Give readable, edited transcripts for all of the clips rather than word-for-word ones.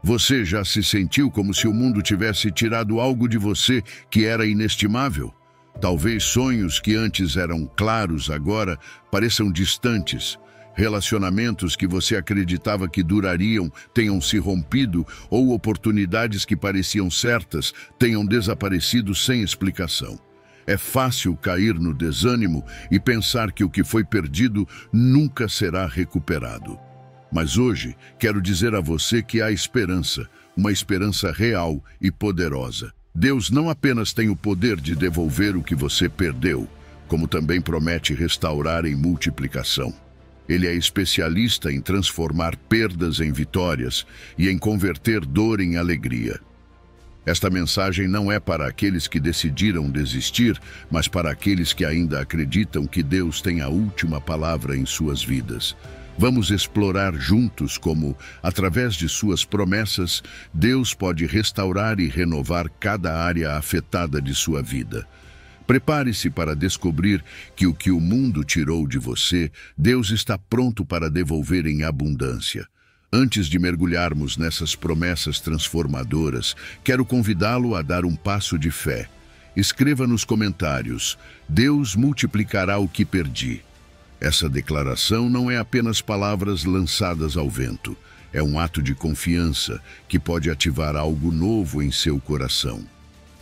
Você já se sentiu como se o mundo tivesse tirado algo de você que era inestimável? Talvez sonhos que antes eram claros agora pareçam distantes. Relacionamentos que você acreditava que durariam tenham se rompido, ou oportunidades que pareciam certas tenham desaparecido sem explicação. É fácil cair no desânimo e pensar que o que foi perdido nunca será recuperado. Mas hoje quero dizer a você que há esperança, uma esperança real e poderosa. Deus não apenas tem o poder de devolver o que você perdeu, como também promete restaurar em multiplicação. Ele é especialista em transformar perdas em vitórias e em converter dor em alegria. Esta mensagem não é para aqueles que decidiram desistir, mas para aqueles que ainda acreditam que Deus tem a última palavra em suas vidas. Vamos explorar juntos como, através de suas promessas, Deus pode restaurar e renovar cada área afetada de sua vida. Prepare-se para descobrir que o mundo tirou de você, Deus está pronto para devolver em abundância. Antes de mergulharmos nessas promessas transformadoras, quero convidá-lo a dar um passo de fé. Escreva nos comentários: Deus multiplicará o que perdi. Essa declaração não é apenas palavras lançadas ao vento. É um ato de confiança que pode ativar algo novo em seu coração.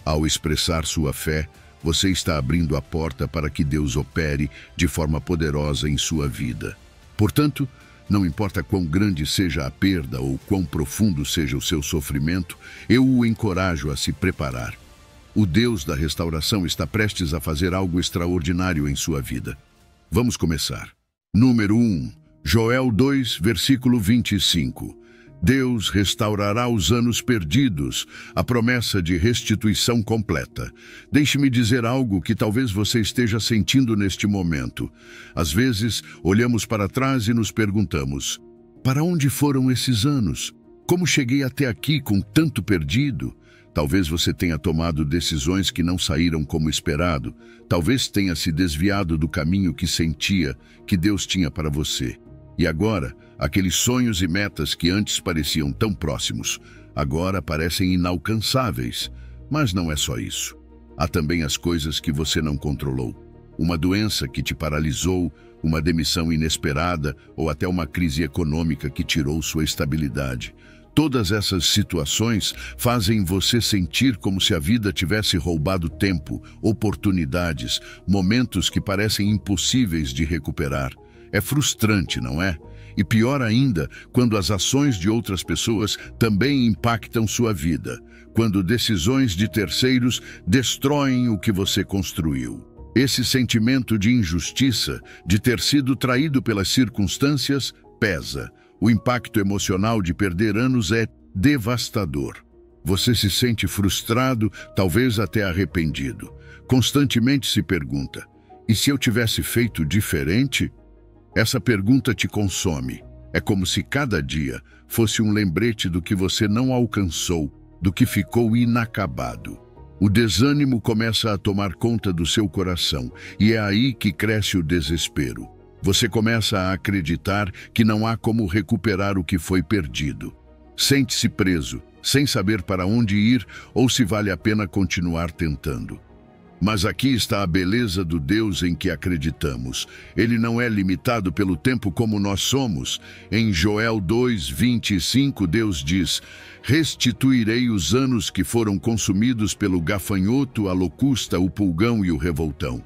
Ao expressar sua fé, você está abrindo a porta para que Deus opere de forma poderosa em sua vida. Portanto, não importa quão grande seja a perda ou quão profundo seja o seu sofrimento, eu o encorajo a se preparar. O Deus da restauração está prestes a fazer algo extraordinário em sua vida. Vamos começar. Número 1, Joel 2, versículo 25. Deus restaurará os anos perdidos, a promessa de restituição completa. Deixe-me dizer algo que talvez você esteja sentindo neste momento. Às vezes, olhamos para trás e nos perguntamos: para onde foram esses anos? Como cheguei até aqui com tanto perdido? Talvez você tenha tomado decisões que não saíram como esperado. Talvez tenha se desviado do caminho que sentia que Deus tinha para você. E agora, aqueles sonhos e metas que antes pareciam tão próximos, agora parecem inalcançáveis. Mas não é só isso. Há também as coisas que você não controlou. Uma doença que te paralisou, uma demissão inesperada ou até uma crise econômica que tirou sua estabilidade. Todas essas situações fazem você sentir como se a vida tivesse roubado tempo, oportunidades, momentos que parecem impossíveis de recuperar. É frustrante, não é? E pior ainda, quando as ações de outras pessoas também impactam sua vida, quando decisões de terceiros destroem o que você construiu. Esse sentimento de injustiça, de ter sido traído pelas circunstâncias, pesa. O impacto emocional de perder anos é devastador. Você se sente frustrado, talvez até arrependido. Constantemente se pergunta: e se eu tivesse feito diferente? Essa pergunta te consome. É como se cada dia fosse um lembrete do que você não alcançou, do que ficou inacabado. O desânimo começa a tomar conta do seu coração, e é aí que cresce o desespero. Você começa a acreditar que não há como recuperar o que foi perdido. Sente-se preso, sem saber para onde ir ou se vale a pena continuar tentando. Mas aqui está a beleza do Deus em que acreditamos. Ele não é limitado pelo tempo como nós somos. Em Joel 2:25, Deus diz: restituirei os anos que foram consumidos pelo gafanhoto, a locusta, o pulgão e o revoltão.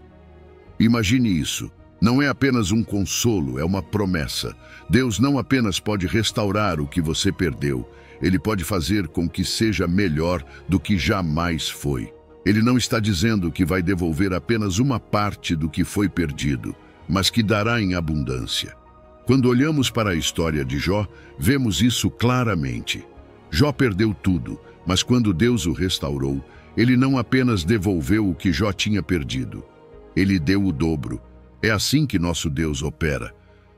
Imagine isso. Não é apenas um consolo, é uma promessa. Deus não apenas pode restaurar o que você perdeu, Ele pode fazer com que seja melhor do que jamais foi. Ele não está dizendo que vai devolver apenas uma parte do que foi perdido, mas que dará em abundância. Quando olhamos para a história de Jó, vemos isso claramente. Jó perdeu tudo, mas quando Deus o restaurou, Ele não apenas devolveu o que Jó tinha perdido, Ele deu o dobro. É assim que nosso Deus opera.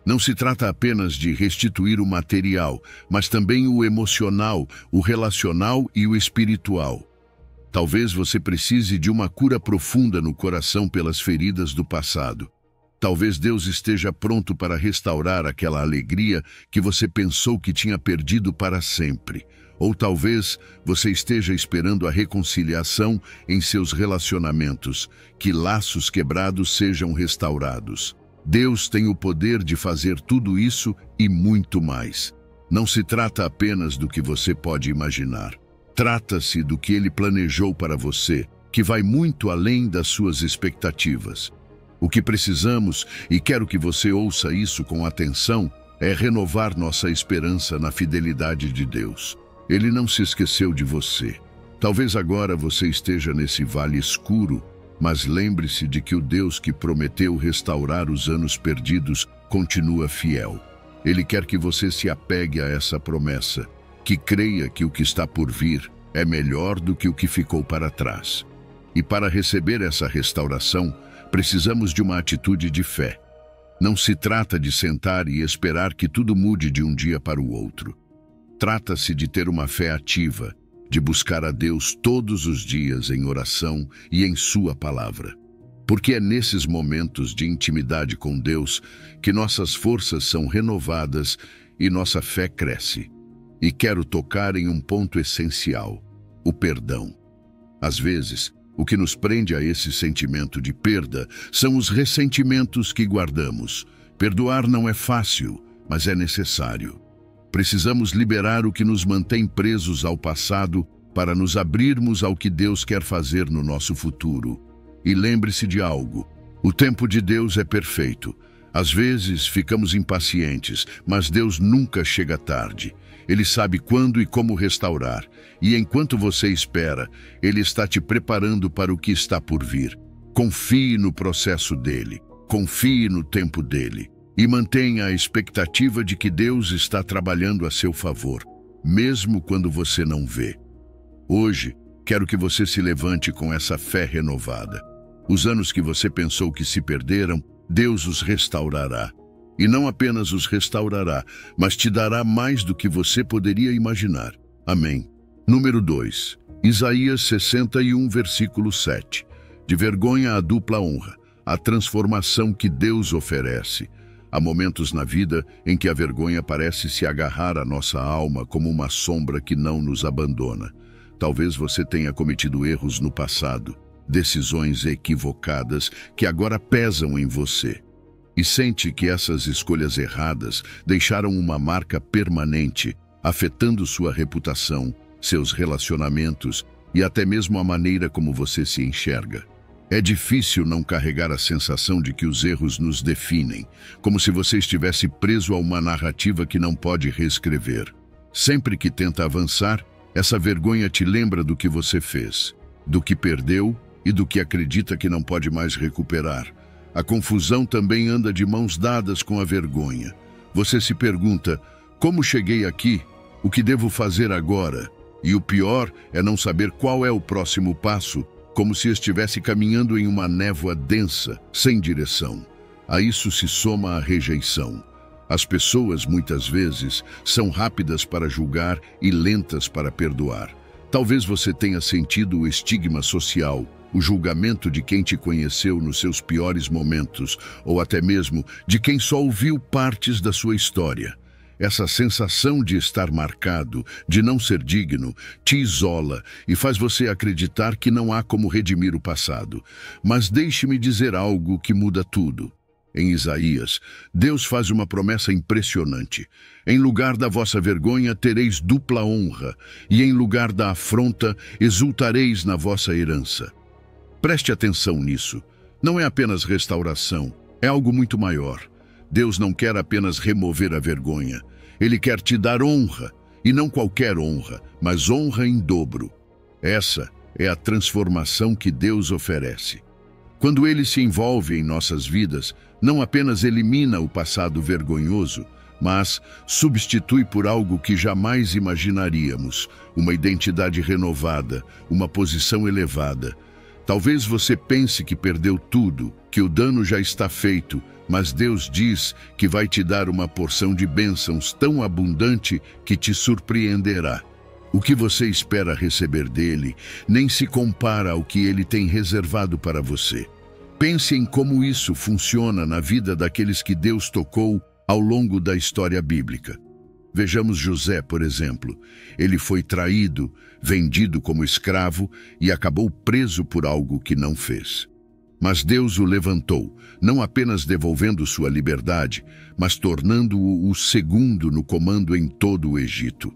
Não se trata apenas de restituir o material, mas também o emocional, o relacional e o espiritual. Talvez você precise de uma cura profunda no coração pelas feridas do passado. Talvez Deus esteja pronto para restaurar aquela alegria que você pensou que tinha perdido para sempre. Ou talvez você esteja esperando a reconciliação em seus relacionamentos, que laços quebrados sejam restaurados. Deus tem o poder de fazer tudo isso e muito mais. Não se trata apenas do que você pode imaginar. Trata-se do que Ele planejou para você, que vai muito além das suas expectativas. O que precisamos, e quero que você ouça isso com atenção, é renovar nossa esperança na fidelidade de Deus. Ele não se esqueceu de você. Talvez agora você esteja nesse vale escuro, mas lembre-se de que o Deus que prometeu restaurar os anos perdidos continua fiel. Ele quer que você se apegue a essa promessa, que creia que o que está por vir é melhor do que o que ficou para trás. E para receber essa restauração, precisamos de uma atitude de fé. Não se trata de sentar e esperar que tudo mude de um dia para o outro. Trata-se de ter uma fé ativa, de buscar a Deus todos os dias em oração e em Sua palavra. Porque é nesses momentos de intimidade com Deus que nossas forças são renovadas e nossa fé cresce. E quero tocar em um ponto essencial: o perdão. Às vezes, o que nos prende a esse sentimento de perda são os ressentimentos que guardamos. Perdoar não é fácil, mas é necessário. Precisamos liberar o que nos mantém presos ao passado para nos abrirmos ao que Deus quer fazer no nosso futuro. E lembre-se de algo: o tempo de Deus é perfeito. Às vezes ficamos impacientes, mas Deus nunca chega tarde. Ele sabe quando e como restaurar, e enquanto você espera, Ele está te preparando para o que está por vir. Confie no processo dele, confie no tempo dele, e mantenha a expectativa de que Deus está trabalhando a seu favor, mesmo quando você não vê. Hoje, quero que você se levante com essa fé renovada. Os anos que você pensou que se perderam, Deus os restaurará. E não apenas os restaurará, mas te dará mais do que você poderia imaginar. Amém. Número 2. Isaías 61, versículo 7. De vergonha à dupla honra, a transformação que Deus oferece. Há momentos na vida em que a vergonha parece se agarrar à nossa alma como uma sombra que não nos abandona. Talvez você tenha cometido erros no passado, decisões equivocadas que agora pesam em você. E sente que essas escolhas erradas deixaram uma marca permanente, afetando sua reputação, seus relacionamentos e até mesmo a maneira como você se enxerga. É difícil não carregar a sensação de que os erros nos definem, como se você estivesse preso a uma narrativa que não pode reescrever. Sempre que tenta avançar, essa vergonha te lembra do que você fez, do que perdeu e do que acredita que não pode mais recuperar. A confusão também anda de mãos dadas com a vergonha. Você se pergunta: como cheguei aqui? O que devo fazer agora? E o pior é não saber qual é o próximo passo, como se estivesse caminhando em uma névoa densa, sem direção. A isso se soma a rejeição. As pessoas, muitas vezes, são rápidas para julgar e lentas para perdoar. Talvez você tenha sentido o estigma social, o julgamento de quem te conheceu nos seus piores momentos, ou até mesmo de quem só ouviu partes da sua história. Essa sensação de estar marcado, de não ser digno, te isola e faz você acreditar que não há como redimir o passado. Mas deixe-me dizer algo que muda tudo. Em Isaías, Deus faz uma promessa impressionante. Em lugar da vossa vergonha tereis dupla honra, e em lugar da afronta exultareis na vossa herança. Preste atenção nisso. Não é apenas restauração, é algo muito maior. Deus não quer apenas remover a vergonha. Ele quer te dar honra, e não qualquer honra, mas honra em dobro. Essa é a transformação que Deus oferece. Quando Ele se envolve em nossas vidas, não apenas elimina o passado vergonhoso, mas substitui por algo que jamais imaginaríamos, uma identidade renovada, uma posição elevada. Talvez você pense que perdeu tudo, que o dano já está feito, mas Deus diz que vai te dar uma porção de bênçãos tão abundante que te surpreenderá. O que você espera receber dele nem se compara ao que ele tem reservado para você. Pense em como isso funciona na vida daqueles que Deus tocou ao longo da história bíblica. Vejamos José, por exemplo. Ele foi traído, vendido como escravo e acabou preso por algo que não fez. Mas Deus o levantou, não apenas devolvendo sua liberdade, mas tornando-o o segundo no comando em todo o Egito.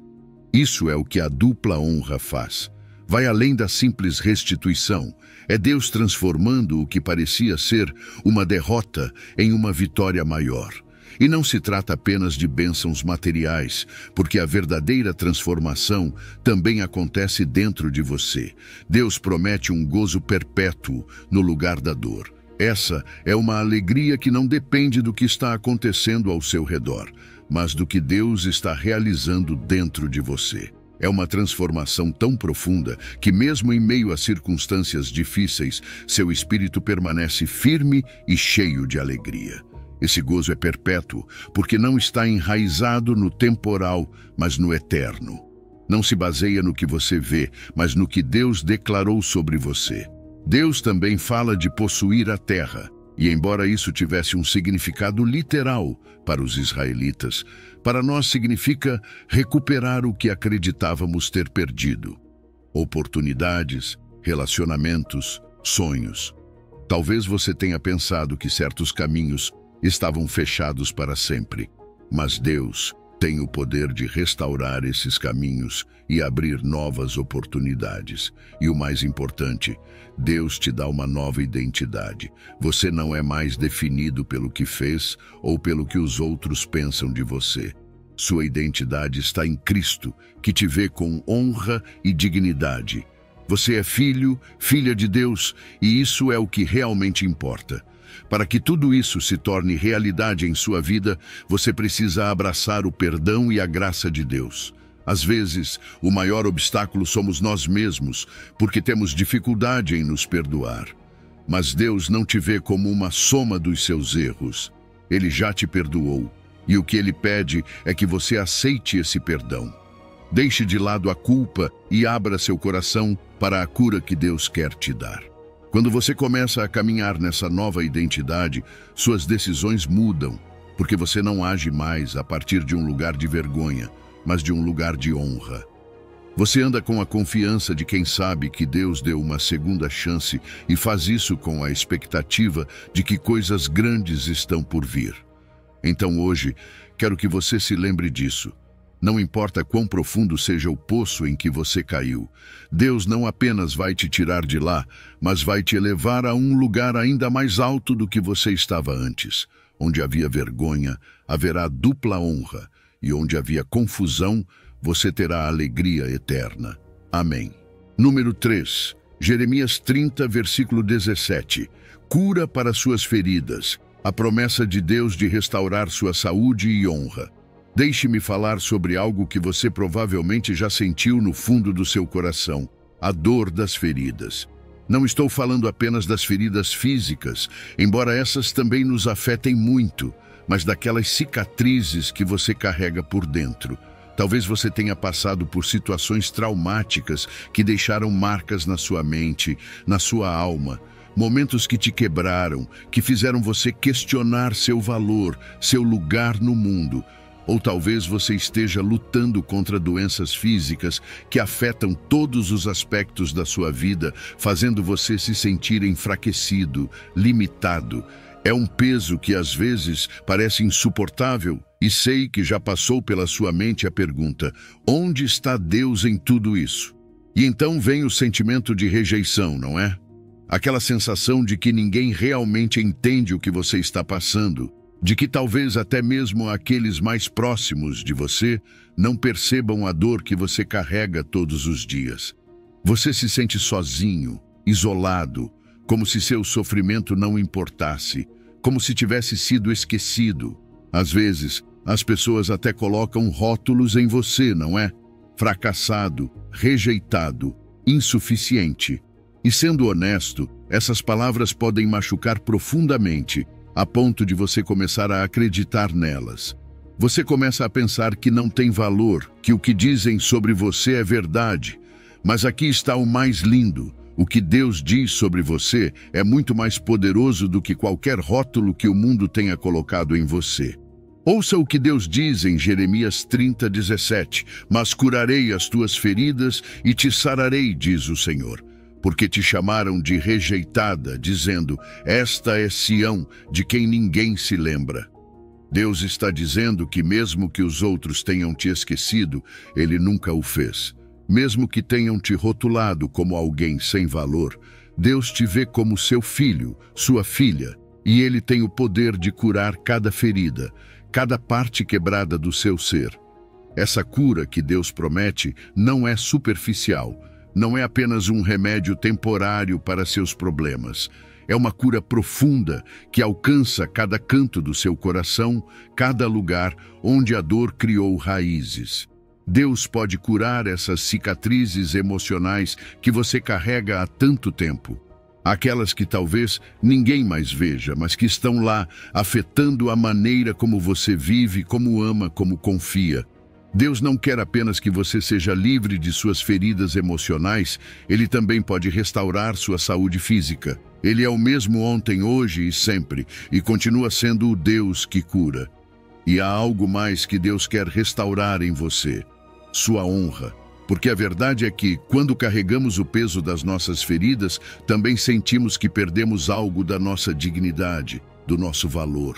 Isso é o que a dupla honra faz. Vai além da simples restituição. É Deus transformando o que parecia ser uma derrota em uma vitória maior. E não se trata apenas de bênçãos materiais, porque a verdadeira transformação também acontece dentro de você. Deus promete um gozo perpétuo no lugar da dor. Essa é uma alegria que não depende do que está acontecendo ao seu redor, mas do que Deus está realizando dentro de você. É uma transformação tão profunda que, mesmo em meio a circunstâncias difíceis, seu espírito permanece firme e cheio de alegria. Esse gozo é perpétuo, porque não está enraizado no temporal, mas no eterno. Não se baseia no que você vê, mas no que Deus declarou sobre você. Deus também fala de possuir a terra, e embora isso tivesse um significado literal para os israelitas, para nós significa recuperar o que acreditávamos ter perdido. Oportunidades, relacionamentos, sonhos. Talvez você tenha pensado que certos caminhos estavam fechados para sempre, mas Deus tem o poder de restaurar esses caminhos e abrir novas oportunidades. E o mais importante, Deus te dá uma nova identidade. Você não é mais definido pelo que fez ou pelo que os outros pensam de você. Sua identidade está em Cristo, que te vê com honra e dignidade. Você é filho, filha de Deus, e isso é o que realmente importa. Para que tudo isso se torne realidade em sua vida, você precisa abraçar o perdão e a graça de Deus. Às vezes, o maior obstáculo somos nós mesmos, porque temos dificuldade em nos perdoar. Mas Deus não te vê como uma soma dos seus erros. Ele já te perdoou, e o que Ele pede é que você aceite esse perdão. Deixe de lado a culpa e abra seu coração para a cura que Deus quer te dar. Quando você começa a caminhar nessa nova identidade, suas decisões mudam, porque você não age mais a partir de um lugar de vergonha, mas de um lugar de honra. Você anda com a confiança de quem sabe que Deus deu uma segunda chance e faz isso com a expectativa de que coisas grandes estão por vir. Então hoje, quero que você se lembre disso. Não importa quão profundo seja o poço em que você caiu, Deus não apenas vai te tirar de lá, mas vai te elevar a um lugar ainda mais alto do que você estava antes. Onde havia vergonha, haverá dupla honra, e onde havia confusão, você terá alegria eterna. Amém. Número 3. Jeremias 30, versículo 17. Cura para suas feridas, a promessa de Deus de restaurar sua saúde e honra. Deixe-me falar sobre algo que você provavelmente já sentiu no fundo do seu coração, a dor das feridas. Não estou falando apenas das feridas físicas, embora essas também nos afetem muito, mas daquelas cicatrizes que você carrega por dentro. Talvez você tenha passado por situações traumáticas que deixaram marcas na sua mente, na sua alma, momentos que te quebraram, que fizeram você questionar seu valor, seu lugar no mundo. Ou talvez você esteja lutando contra doenças físicas que afetam todos os aspectos da sua vida, fazendo você se sentir enfraquecido, limitado. É um peso que às vezes parece insuportável, e sei que já passou pela sua mente a pergunta: onde está Deus em tudo isso? E então vem o sentimento de rejeição, não é? Aquela sensação de que ninguém realmente entende o que você está passando, de que talvez até mesmo aqueles mais próximos de você não percebam a dor que você carrega todos os dias. Você se sente sozinho, isolado, como se seu sofrimento não importasse, como se tivesse sido esquecido. Às vezes, as pessoas até colocam rótulos em você, não é? Fracassado, rejeitado, insuficiente. E sendo honesto, essas palavras podem machucar profundamente, a ponto de você começar a acreditar nelas. Você começa a pensar que não tem valor, que o que dizem sobre você é verdade. Mas aqui está o mais lindo. O que Deus diz sobre você é muito mais poderoso do que qualquer rótulo que o mundo tenha colocado em você. Ouça o que Deus diz em Jeremias 30:17. Mas curarei as tuas feridas e te sararei, diz o Senhor. Porque te chamaram de rejeitada, dizendo, esta é Sião, de quem ninguém se lembra. Deus está dizendo que mesmo que os outros tenham te esquecido, Ele nunca o fez. Mesmo que tenham te rotulado como alguém sem valor, Deus te vê como seu filho, sua filha, e Ele tem o poder de curar cada ferida, cada parte quebrada do seu ser. Essa cura que Deus promete não é superficial, não é apenas um remédio temporário para seus problemas. É uma cura profunda que alcança cada canto do seu coração, cada lugar onde a dor criou raízes. Deus pode curar essas cicatrizes emocionais que você carrega há tanto tempo. Aquelas que talvez ninguém mais veja, mas que estão lá, afetando a maneira como você vive, como ama, como confia. Deus não quer apenas que você seja livre de suas feridas emocionais, Ele também pode restaurar sua saúde física. Ele é o mesmo ontem, hoje e sempre, e continua sendo o Deus que cura. E há algo mais que Deus quer restaurar em você: sua honra. Porque a verdade é que, quando carregamos o peso das nossas feridas, também sentimos que perdemos algo da nossa dignidade, do nosso valor.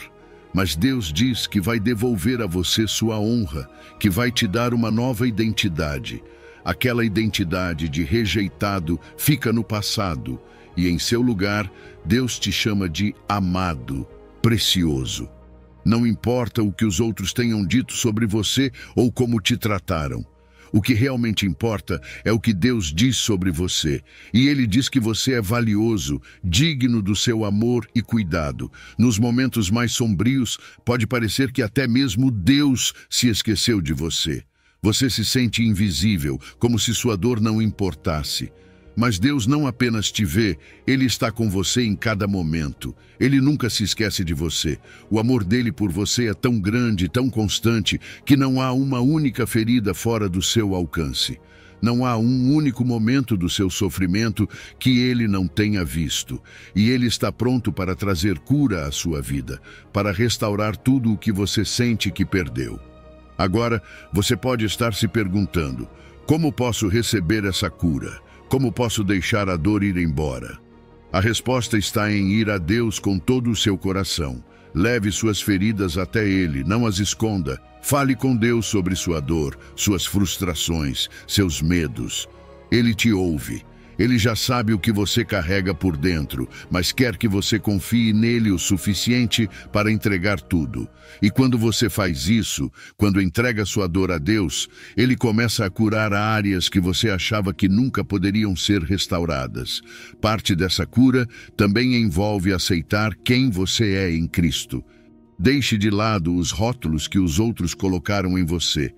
Mas Deus diz que vai devolver a você sua honra, que vai te dar uma nova identidade. Aquela identidade de rejeitado fica no passado, e em seu lugar, Deus te chama de amado, precioso. Não importa o que os outros tenham dito sobre você ou como te trataram. O que realmente importa é o que Deus diz sobre você. E Ele diz que você é valioso, digno do seu amor e cuidado. Nos momentos mais sombrios, pode parecer que até mesmo Deus se esqueceu de você. Você se sente invisível, como se sua dor não importasse. Mas Deus não apenas te vê, Ele está com você em cada momento. Ele nunca se esquece de você. O amor dele por você é tão grande, tão constante, que não há uma única ferida fora do seu alcance. Não há um único momento do seu sofrimento que Ele não tenha visto. E Ele está pronto para trazer cura à sua vida, para restaurar tudo o que você sente que perdeu. Agora, você pode estar se perguntando, como posso receber essa cura? Como posso deixar a dor ir embora? A resposta está em ir a Deus com todo o seu coração. Leve suas feridas até Ele, não as esconda. Fale com Deus sobre sua dor, suas frustrações, seus medos. Ele te ouve. Ele já sabe o que você carrega por dentro, mas quer que você confie nele o suficiente para entregar tudo. E quando você faz isso, quando entrega sua dor a Deus, Ele começa a curar áreas que você achava que nunca poderiam ser restauradas. Parte dessa cura também envolve aceitar quem você é em Cristo. Deixe de lado os rótulos que os outros colocaram em você.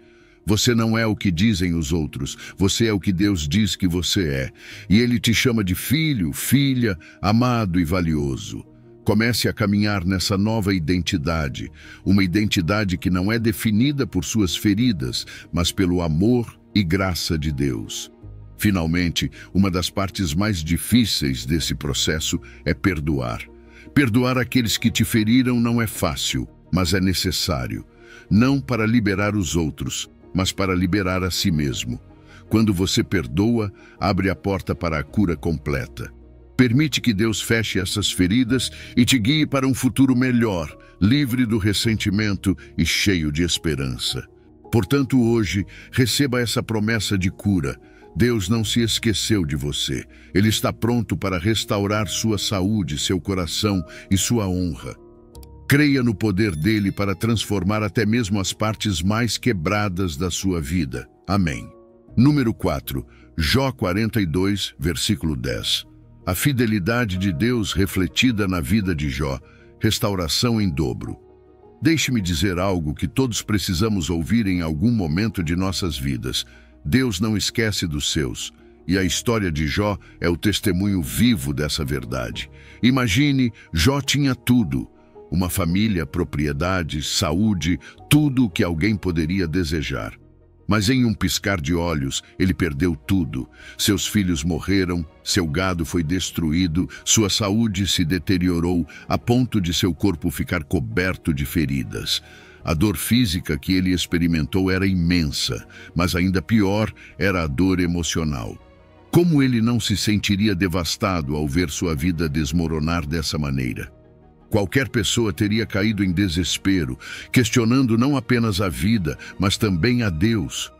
Você não é o que dizem os outros, você é o que Deus diz que você é. E Ele te chama de filho, filha, amado e valioso. Comece a caminhar nessa nova identidade, uma identidade que não é definida por suas feridas, mas pelo amor e graça de Deus. Finalmente, uma das partes mais difíceis desse processo é perdoar. Perdoar aqueles que te feriram não é fácil, mas é necessário. Não para liberar os outros, mas para liberar a si mesmo. Quando você perdoa, abre a porta para a cura completa. Permite que Deus feche essas feridas e te guie para um futuro melhor, livre do ressentimento e cheio de esperança. Portanto, hoje, receba essa promessa de cura. Deus não se esqueceu de você. Ele está pronto para restaurar sua saúde, seu coração e sua honra. Creia no poder dele para transformar até mesmo as partes mais quebradas da sua vida. Amém. Número 4. Jó 42, versículo 10. A fidelidade de Deus refletida na vida de Jó. Restauração em dobro. Deixe-me dizer algo que todos precisamos ouvir em algum momento de nossas vidas. Deus não esquece dos seus. E a história de Jó é o testemunho vivo dessa verdade. Imagine, Jó tinha tudo. Uma família, propriedade, saúde, tudo o que alguém poderia desejar. Mas em um piscar de olhos, ele perdeu tudo. Seus filhos morreram, seu gado foi destruído, sua saúde se deteriorou a ponto de seu corpo ficar coberto de feridas. A dor física que ele experimentou era imensa, mas ainda pior era a dor emocional. Como ele não se sentiria devastado ao ver sua vida desmoronar dessa maneira? Qualquer pessoa teria caído em desespero, questionando não apenas a vida, mas também a Deus.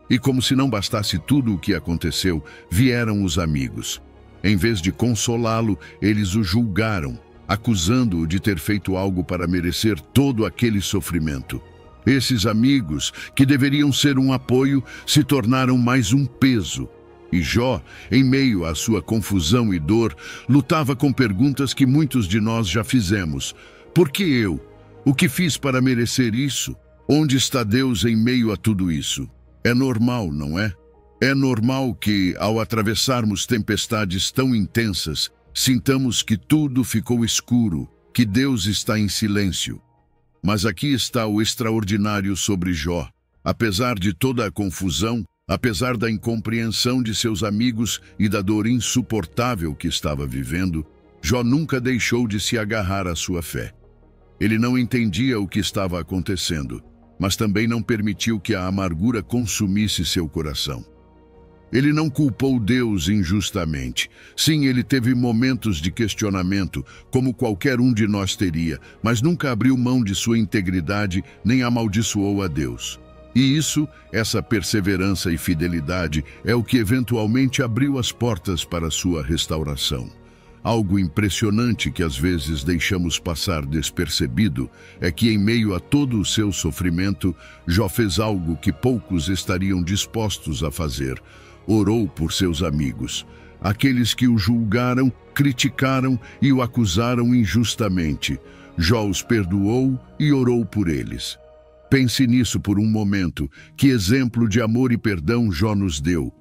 E como se não bastasse tudo o que aconteceu, vieram os amigos. Em vez de consolá-lo, eles o julgaram, acusando-o de ter feito algo para merecer todo aquele sofrimento. Esses amigos, que deveriam ser um apoio, se tornaram mais um peso. E Jó, em meio à sua confusão e dor, lutava com perguntas que muitos de nós já fizemos. Por que eu? O que fiz para merecer isso? Onde está Deus em meio a tudo isso? É normal, não é? É normal que, ao atravessarmos tempestades tão intensas, sintamos que tudo ficou escuro, que Deus está em silêncio. Mas aqui está o extraordinário sobre Jó. Apesar de toda a confusão, apesar da incompreensão de seus amigos e da dor insuportável que estava vivendo, Jó nunca deixou de se agarrar à sua fé. Ele não entendia o que estava acontecendo, mas também não permitiu que a amargura consumisse seu coração. Ele não culpou Deus injustamente. Sim, ele teve momentos de questionamento, como qualquer um de nós teria, mas nunca abriu mão de sua integridade nem amaldiçoou a Deus. E essa perseverança e fidelidade é o que eventualmente abriu as portas para sua restauração. Algo impressionante que às vezes deixamos passar despercebido é que, em meio a todo o seu sofrimento, Jó fez algo que poucos estariam dispostos a fazer. Orou por seus amigos, aqueles que o julgaram, criticaram e o acusaram injustamente. Jó os perdoou e orou por eles. Pense nisso por um momento, que exemplo de amor e perdão Jó nos deu.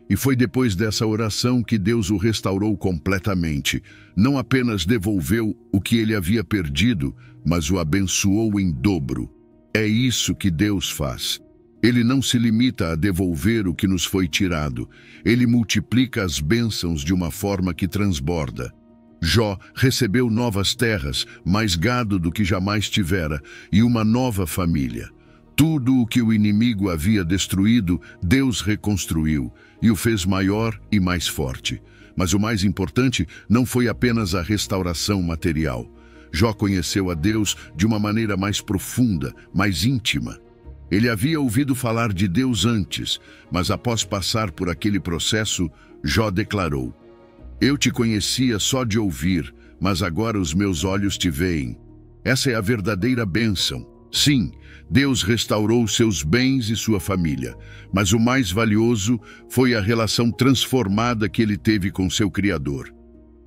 E foi depois dessa oração que Deus o restaurou completamente. Não apenas devolveu o que ele havia perdido, mas o abençoou em dobro. É isso que Deus faz. Ele não se limita a devolver o que nos foi tirado. Ele multiplica as bênçãos de uma forma que transborda. Jó recebeu novas terras, mais gado do que jamais tivera, e uma nova família. Tudo o que o inimigo havia destruído, Deus reconstruiu, e o fez maior e mais forte. Mas o mais importante não foi apenas a restauração material. Jó conheceu a Deus de uma maneira mais profunda, mais íntima. Ele havia ouvido falar de Deus antes, mas após passar por aquele processo, Jó declarou: Eu te conhecia só de ouvir, mas agora os meus olhos te veem. Essa é a verdadeira bênção. Sim, Deus restaurou seus bens e sua família, mas o mais valioso foi a relação transformada que ele teve com seu Criador.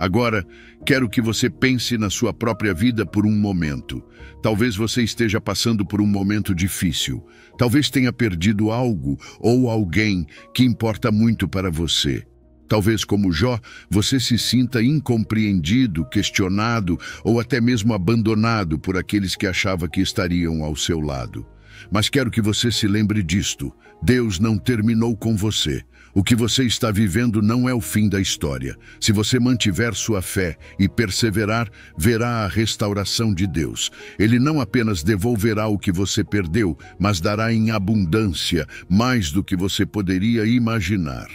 Agora, quero que você pense na sua própria vida por um momento. Talvez você esteja passando por um momento difícil. Talvez tenha perdido algo ou alguém que importa muito para você. Talvez, como Jó, você se sinta incompreendido, questionado ou até mesmo abandonado por aqueles que achava que estariam ao seu lado. Mas quero que você se lembre disto: Deus não terminou com você. O que você está vivendo não é o fim da história. Se você mantiver sua fé e perseverar, verá a restauração de Deus. Ele não apenas devolverá o que você perdeu, mas dará em abundância, mais do que você poderia imaginar.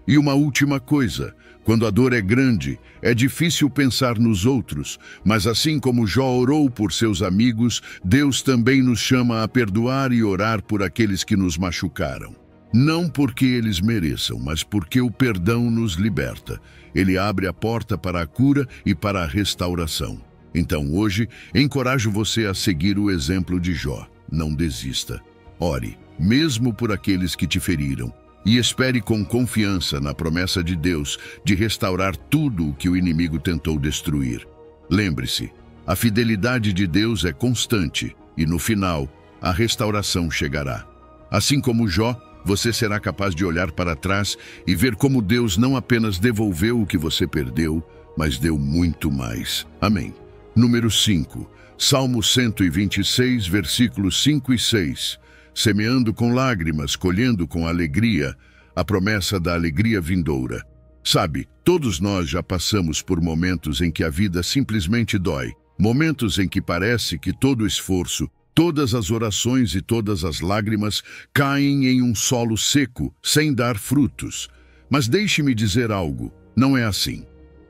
E uma última coisa: quando a dor é grande, é difícil pensar nos outros, mas assim como Jó orou por seus amigos, Deus também nos chama a perdoar e orar por aqueles que nos machucaram. Não porque eles mereçam, mas porque o perdão nos liberta. Ele abre a porta para a cura e para a restauração. Então hoje, encorajo você a seguir o exemplo de Jó. Não desista. Ore, mesmo por aqueles que te feriram. E espere com confiança na promessa de Deus de restaurar tudo o que o inimigo tentou destruir. Lembre-se, a fidelidade de Deus é constante e, no final, a restauração chegará. Assim como Jó, você será capaz de olhar para trás e ver como Deus não apenas devolveu o que você perdeu, mas deu muito mais. Amém. Número 5. Salmo 126, versículos 5 e 6. Semeando com lágrimas, colhendo com alegria, a promessa da alegria vindoura. Sabe, todos nós já passamos por momentos em que a vida simplesmente dói. Momentos em que parece que todo esforço, Todas as orações e todas as lágrimas caem em um solo seco, sem dar frutos. Mas deixe-me dizer algo, não é assim.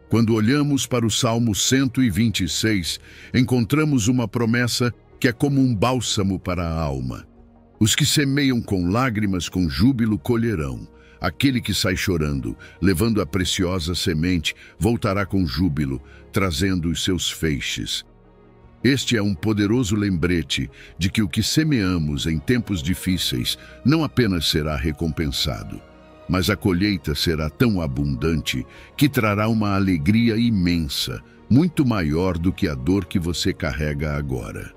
Quando olhamos para o Salmo 126, encontramos uma promessa que é como um bálsamo para a alma. Os que semeiam com lágrimas, com júbilo colherão. Aquele que sai chorando, levando a preciosa semente, voltará com júbilo, trazendo os seus feixes. Este é um poderoso lembrete de que o que semeamos em tempos difíceis não apenas será recompensado, mas a colheita será tão abundante que trará uma alegria imensa, muito maior do que a dor que você carrega agora.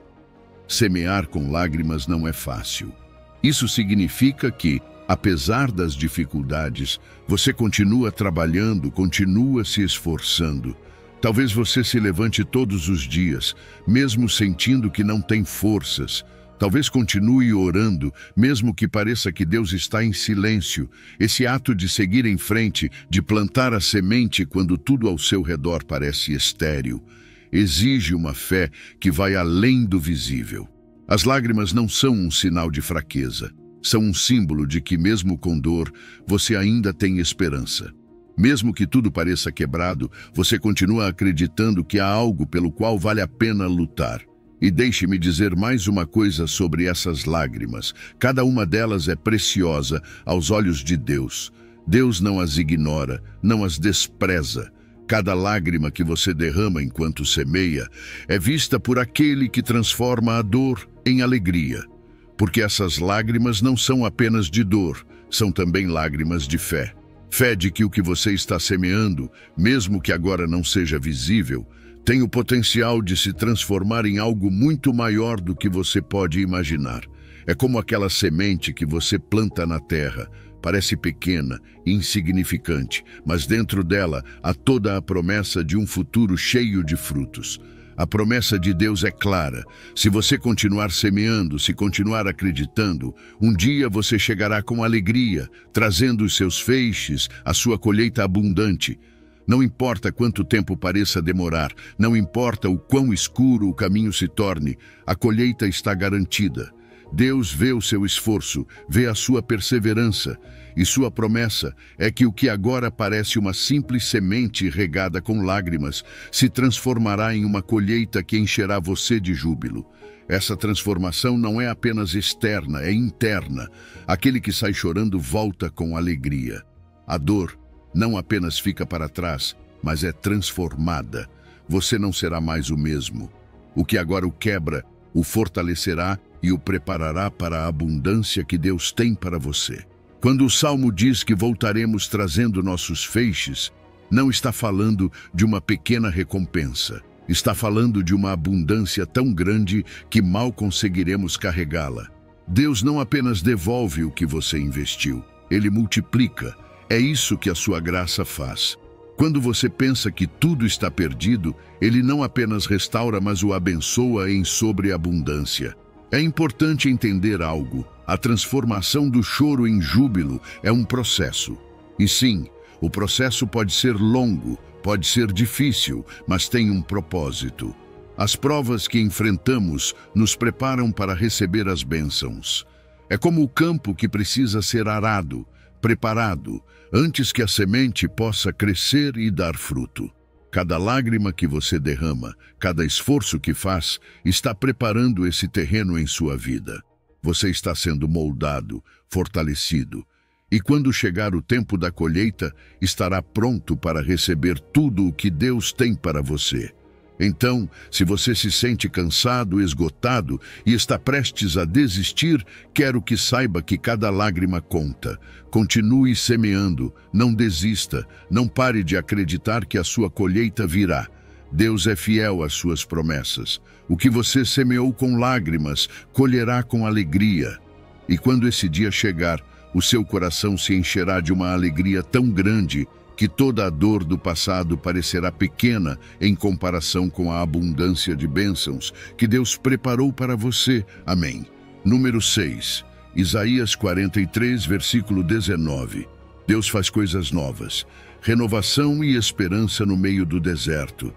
Semear com lágrimas não é fácil. Isso significa que, apesar das dificuldades, você continua trabalhando, continua se esforçando. Talvez você se levante todos os dias, mesmo sentindo que não tem forças. Talvez continue orando, mesmo que pareça que Deus está em silêncio. Esse ato de seguir em frente, de plantar a semente quando tudo ao seu redor parece estéril, exige uma fé que vai além do visível. As lágrimas não são um sinal de fraqueza. São um símbolo de que, mesmo com dor, você ainda tem esperança. Mesmo que tudo pareça quebrado, você continua acreditando que há algo pelo qual vale a pena lutar. E deixe-me dizer mais uma coisa sobre essas lágrimas. Cada uma delas é preciosa aos olhos de Deus. Deus não as ignora, não as despreza. Cada lágrima que você derrama enquanto semeia é vista por aquele que transforma a dor em alegria. Porque essas lágrimas não são apenas de dor, são também lágrimas de fé. Fé de que o que você está semeando, mesmo que agora não seja visível, tem o potencial de se transformar em algo muito maior do que você pode imaginar. É como aquela semente que você planta na terra. Parece pequena, insignificante, mas dentro dela há toda a promessa de um futuro cheio de frutos. A promessa de Deus é clara. Se você continuar semeando, se continuar acreditando, um dia você chegará com alegria, trazendo os seus feixes, a sua colheita abundante. Não importa quanto tempo pareça demorar, não importa o quão escuro o caminho se torne, a colheita está garantida. Deus vê o seu esforço, vê a sua perseverança, e sua promessa é que o que agora parece uma simples semente regada com lágrimas se transformará em uma colheita que encherá você de júbilo. Essa transformação não é apenas externa, é interna. Aquele que sai chorando volta com alegria. A dor não apenas fica para trás, mas é transformada. Você não será mais o mesmo. O que agora o quebra, o fortalecerá e o preparará para a abundância que Deus tem para você. Quando o Salmo diz que voltaremos trazendo nossos feixes, não está falando de uma pequena recompensa. Está falando de uma abundância tão grande que mal conseguiremos carregá-la. Deus não apenas devolve o que você investiu, Ele multiplica. É isso que a sua graça faz. Quando você pensa que tudo está perdido, Ele não apenas restaura, mas o abençoa em sobreabundância. É importante entender algo. A transformação do choro em júbilo é um processo. E sim, o processo pode ser longo, pode ser difícil, mas tem um propósito. As provas que enfrentamos nos preparam para receber as bênçãos. É como o campo que precisa ser arado, preparado, antes que a semente possa crescer e dar fruto. Cada lágrima que você derrama, cada esforço que faz, está preparando esse terreno em sua vida. Você está sendo moldado, fortalecido, e quando chegar o tempo da colheita, estará pronto para receber tudo o que Deus tem para você. Então, se você se sente cansado, esgotado e está prestes a desistir, quero que saiba que cada lágrima conta. Continue semeando, não desista, não pare de acreditar que a sua colheita virá. Deus é fiel às suas promessas. O que você semeou com lágrimas, colherá com alegria. E quando esse dia chegar, o seu coração se encherá de uma alegria tão grande que toda a dor do passado parecerá pequena em comparação com a abundância de bênçãos que Deus preparou para você. Amém. Número 6. Isaías 43, versículo 19. Deus faz coisas novas. Renovação e esperança no meio do deserto.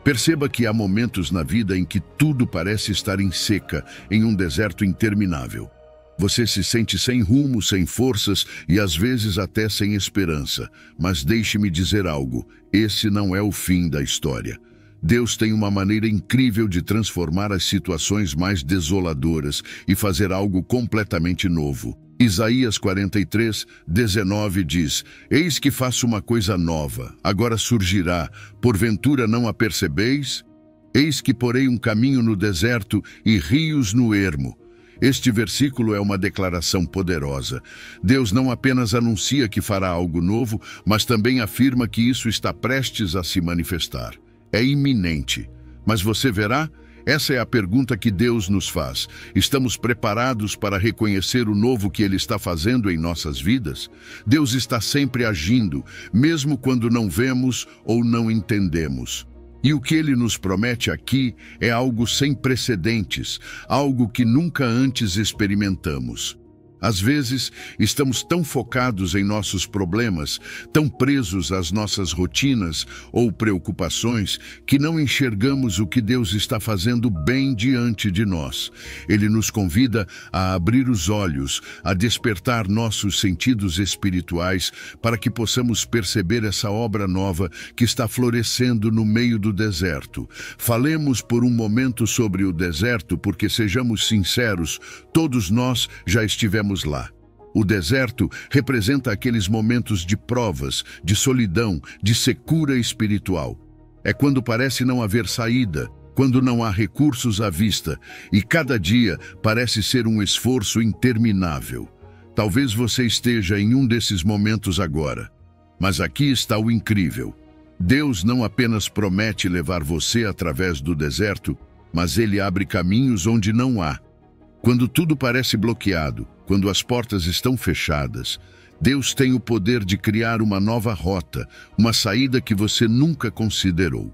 Perceba que há momentos na vida em que tudo parece estar em seca, em um deserto interminável. Você se sente sem rumo, sem forças e às vezes até sem esperança. Mas deixe-me dizer algo, esse não é o fim da história. Deus tem uma maneira incrível de transformar as situações mais desoladoras e fazer algo completamente novo. Isaías 43, 19 diz: Eis que faço uma coisa nova, agora surgirá, porventura não a percebeis? Eis que porei um caminho no deserto e rios no ermo. Este versículo é uma declaração poderosa. Deus não apenas anuncia que fará algo novo, mas também afirma que isso está prestes a se manifestar. É iminente. Mas você verá? Essa é a pergunta que Deus nos faz. Estamos preparados para reconhecer o novo que Ele está fazendo em nossas vidas? Deus está sempre agindo, mesmo quando não vemos ou não entendemos. E o que Ele nos promete aqui é algo sem precedentes, algo que nunca antes experimentamos. Às vezes, estamos tão focados em nossos problemas, tão presos às nossas rotinas ou preocupações, que não enxergamos o que Deus está fazendo bem diante de nós. Ele nos convida a abrir os olhos, a despertar nossos sentidos espirituais, para que possamos perceber essa obra nova que está florescendo no meio do deserto. Falemos por um momento sobre o deserto, porque, sejamos sinceros, todos nós já estivemos lá. O deserto representa aqueles momentos de provas, de solidão, de secura espiritual. É quando parece não haver saída, quando não há recursos à vista, e cada dia parece ser um esforço interminável. Talvez você esteja em um desses momentos agora. Mas aqui está o incrível. Deus não apenas promete levar você através do deserto, mas Ele abre caminhos onde não há. Quando tudo parece bloqueado, quando as portas estão fechadas, Deus tem o poder de criar uma nova rota, uma saída que você nunca considerou.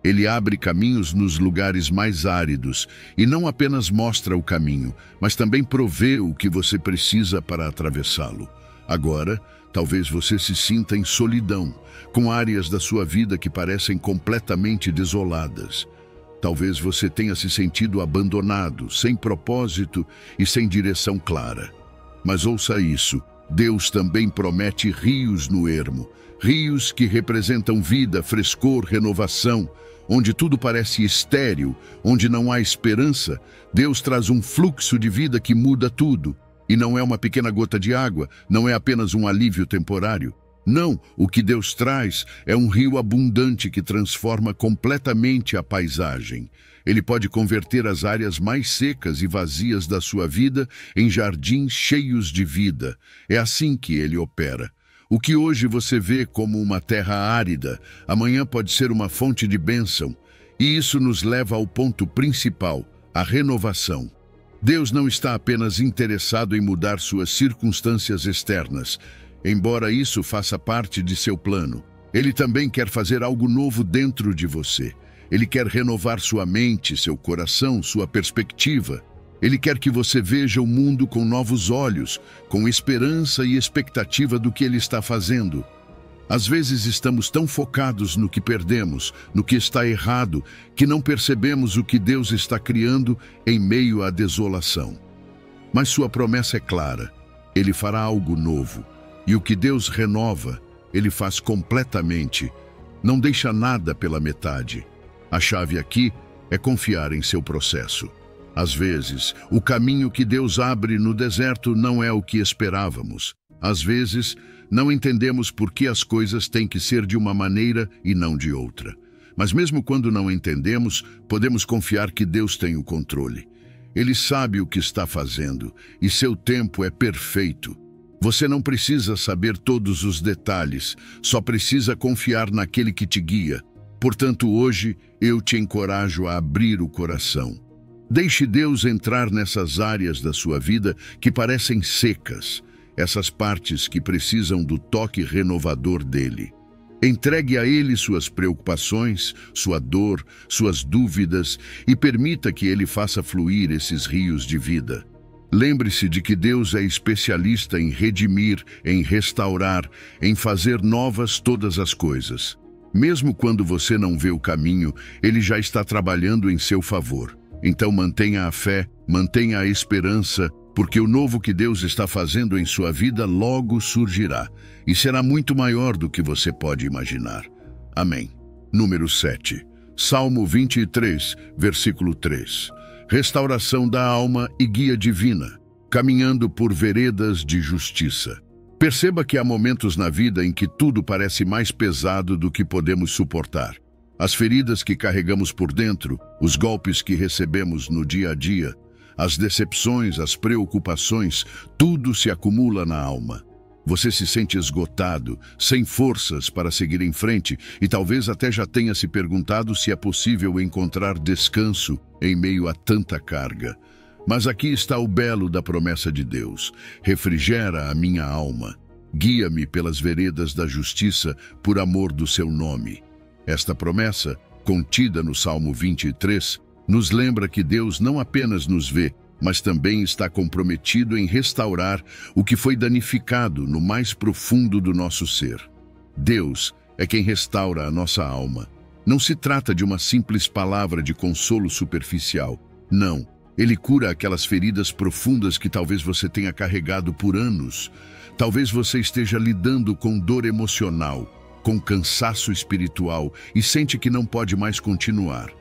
Ele abre caminhos nos lugares mais áridos e não apenas mostra o caminho, mas também provê o que você precisa para atravessá-lo. Agora, talvez você se sinta em solidão, com áreas da sua vida que parecem completamente desoladas. Talvez você tenha se sentido abandonado, sem propósito e sem direção clara. Mas ouça isso, Deus também promete rios no ermo, rios que representam vida, frescor, renovação. Onde tudo parece estéril, onde não há esperança, Deus traz um fluxo de vida que muda tudo. E não é uma pequena gota de água, não é apenas um alívio temporário. Não, o que Deus traz é um rio abundante que transforma completamente a paisagem. Ele pode converter as áreas mais secas e vazias da sua vida em jardins cheios de vida. É assim que Ele opera. O que hoje você vê como uma terra árida, amanhã pode ser uma fonte de bênção. E isso nos leva ao ponto principal, a renovação. Deus não está apenas interessado em mudar suas circunstâncias externas, embora isso faça parte de seu plano. Ele também quer fazer algo novo dentro de você. Ele quer renovar sua mente, seu coração, sua perspectiva. Ele quer que você veja o mundo com novos olhos, com esperança e expectativa do que Ele está fazendo. Às vezes estamos tão focados no que perdemos, no que está errado, que não percebemos o que Deus está criando em meio à desolação. Mas sua promessa é clara. Ele fará algo novo. E o que Deus renova, Ele faz completamente. Não deixa nada pela metade. A chave aqui é confiar em seu processo. Às vezes, o caminho que Deus abre no deserto não é o que esperávamos. Às vezes, não entendemos por que as coisas têm que ser de uma maneira e não de outra. Mas mesmo quando não entendemos, podemos confiar que Deus tem o controle. Ele sabe o que está fazendo e seu tempo é perfeito. Você não precisa saber todos os detalhes, só precisa confiar naquele que te guia. Portanto, hoje, eu te encorajo a abrir o coração. Deixe Deus entrar nessas áreas da sua vida que parecem secas, essas partes que precisam do toque renovador dele. Entregue a Ele suas preocupações, sua dor, suas dúvidas e permita que Ele faça fluir esses rios de vida. Lembre-se de que Deus é especialista em redimir, em restaurar, em fazer novas todas as coisas. Mesmo quando você não vê o caminho, Ele já está trabalhando em seu favor. Então mantenha a fé, mantenha a esperança, porque o novo que Deus está fazendo em sua vida logo surgirá, e será muito maior do que você pode imaginar. Amém. Número 7. Salmo 23, versículo 3. Restauração da alma e guia divina, caminhando por veredas de justiça. Perceba que há momentos na vida em que tudo parece mais pesado do que podemos suportar. As feridas que carregamos por dentro, os golpes que recebemos no dia a dia, as decepções, as preocupações, tudo se acumula na alma. Você se sente esgotado, sem forças para seguir em frente e talvez até já tenha se perguntado se é possível encontrar descanso em meio a tanta carga. Mas aqui está o belo da promessa de Deus. Refrigera a minha alma. Guia-me pelas veredas da justiça por amor do seu nome. Esta promessa, contida no Salmo 23, nos lembra que Deus não apenas nos vê, mas também está comprometido em restaurar o que foi danificado no mais profundo do nosso ser. Deus é quem restaura a nossa alma. Não se trata de uma simples palavra de consolo superficial. Não, Ele cura aquelas feridas profundas que talvez você tenha carregado por anos. Talvez você esteja lidando com dor emocional, com cansaço espiritual e sente que não pode mais continuar.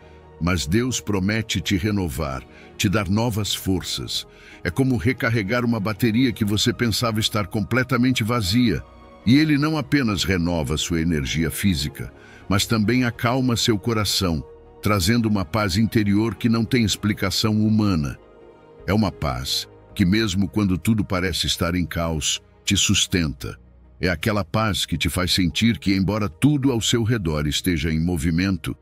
Mas Deus promete te renovar, te dar novas forças. É como recarregar uma bateria que você pensava estar completamente vazia. E Ele não apenas renova sua energia física, mas também acalma seu coração, trazendo uma paz interior que não tem explicação humana. É uma paz que, mesmo quando tudo parece estar em caos, te sustenta. É aquela paz que te faz sentir que, embora tudo ao seu redor esteja em movimento,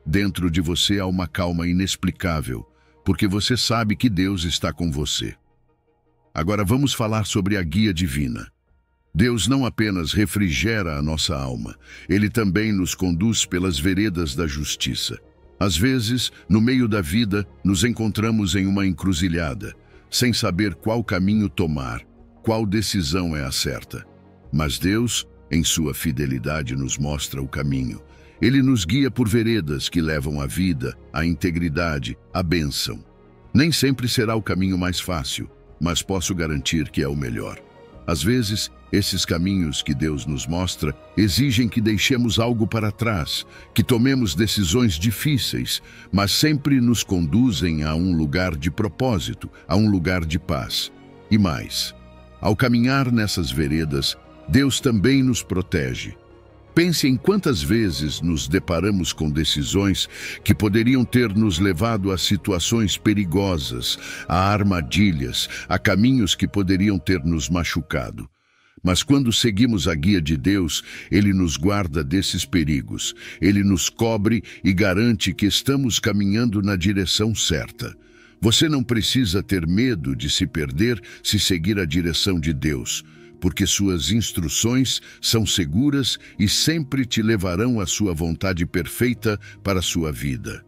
dentro de você há uma calma inexplicável, porque você sabe que Deus está com você. Agora vamos falar sobre a guia divina. Deus não apenas refrigera a nossa alma, Ele também nos conduz pelas veredas da justiça. Às vezes, no meio da vida, nos encontramos em uma encruzilhada, sem saber qual caminho tomar, qual decisão é a certa. Mas Deus, em sua fidelidade, nos mostra o caminho. Ele nos guia por veredas que levam à vida, à integridade, à bênção. Nem sempre será o caminho mais fácil, mas posso garantir que é o melhor. Às vezes, esses caminhos que Deus nos mostra exigem que deixemos algo para trás, que tomemos decisões difíceis, mas sempre nos conduzem a um lugar de propósito, a um lugar de paz. E mais, ao caminhar nessas veredas, Deus também nos protege. Pense em quantas vezes nos deparamos com decisões que poderiam ter nos levado a situações perigosas, a armadilhas, a caminhos que poderiam ter nos machucado. Mas quando seguimos a guia de Deus, Ele nos guarda desses perigos. Ele nos cobre e garante que estamos caminhando na direção certa. Você não precisa ter medo de se perder se seguir a direção de Deus, porque suas instruções são seguras e sempre te levarão à sua vontade perfeita para a sua vida.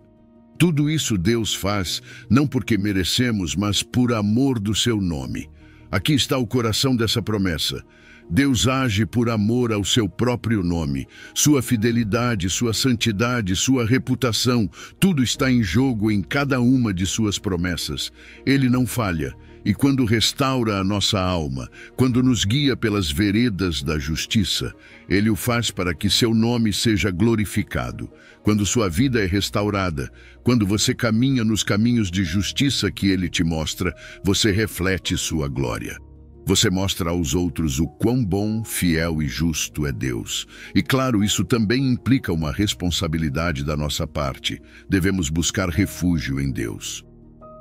Tudo isso Deus faz, não porque merecemos, mas por amor do seu nome. Aqui está o coração dessa promessa. Deus age por amor ao seu próprio nome. Sua fidelidade, sua santidade, sua reputação, tudo está em jogo em cada uma de suas promessas. Ele não falha. E quando restaura a nossa alma, quando nos guia pelas veredas da justiça, Ele o faz para que seu nome seja glorificado. Quando sua vida é restaurada, quando você caminha nos caminhos de justiça que Ele te mostra, você reflete sua glória. Você mostra aos outros o quão bom, fiel e justo é Deus. E claro, isso também implica uma responsabilidade da nossa parte. Devemos buscar refúgio em Deus.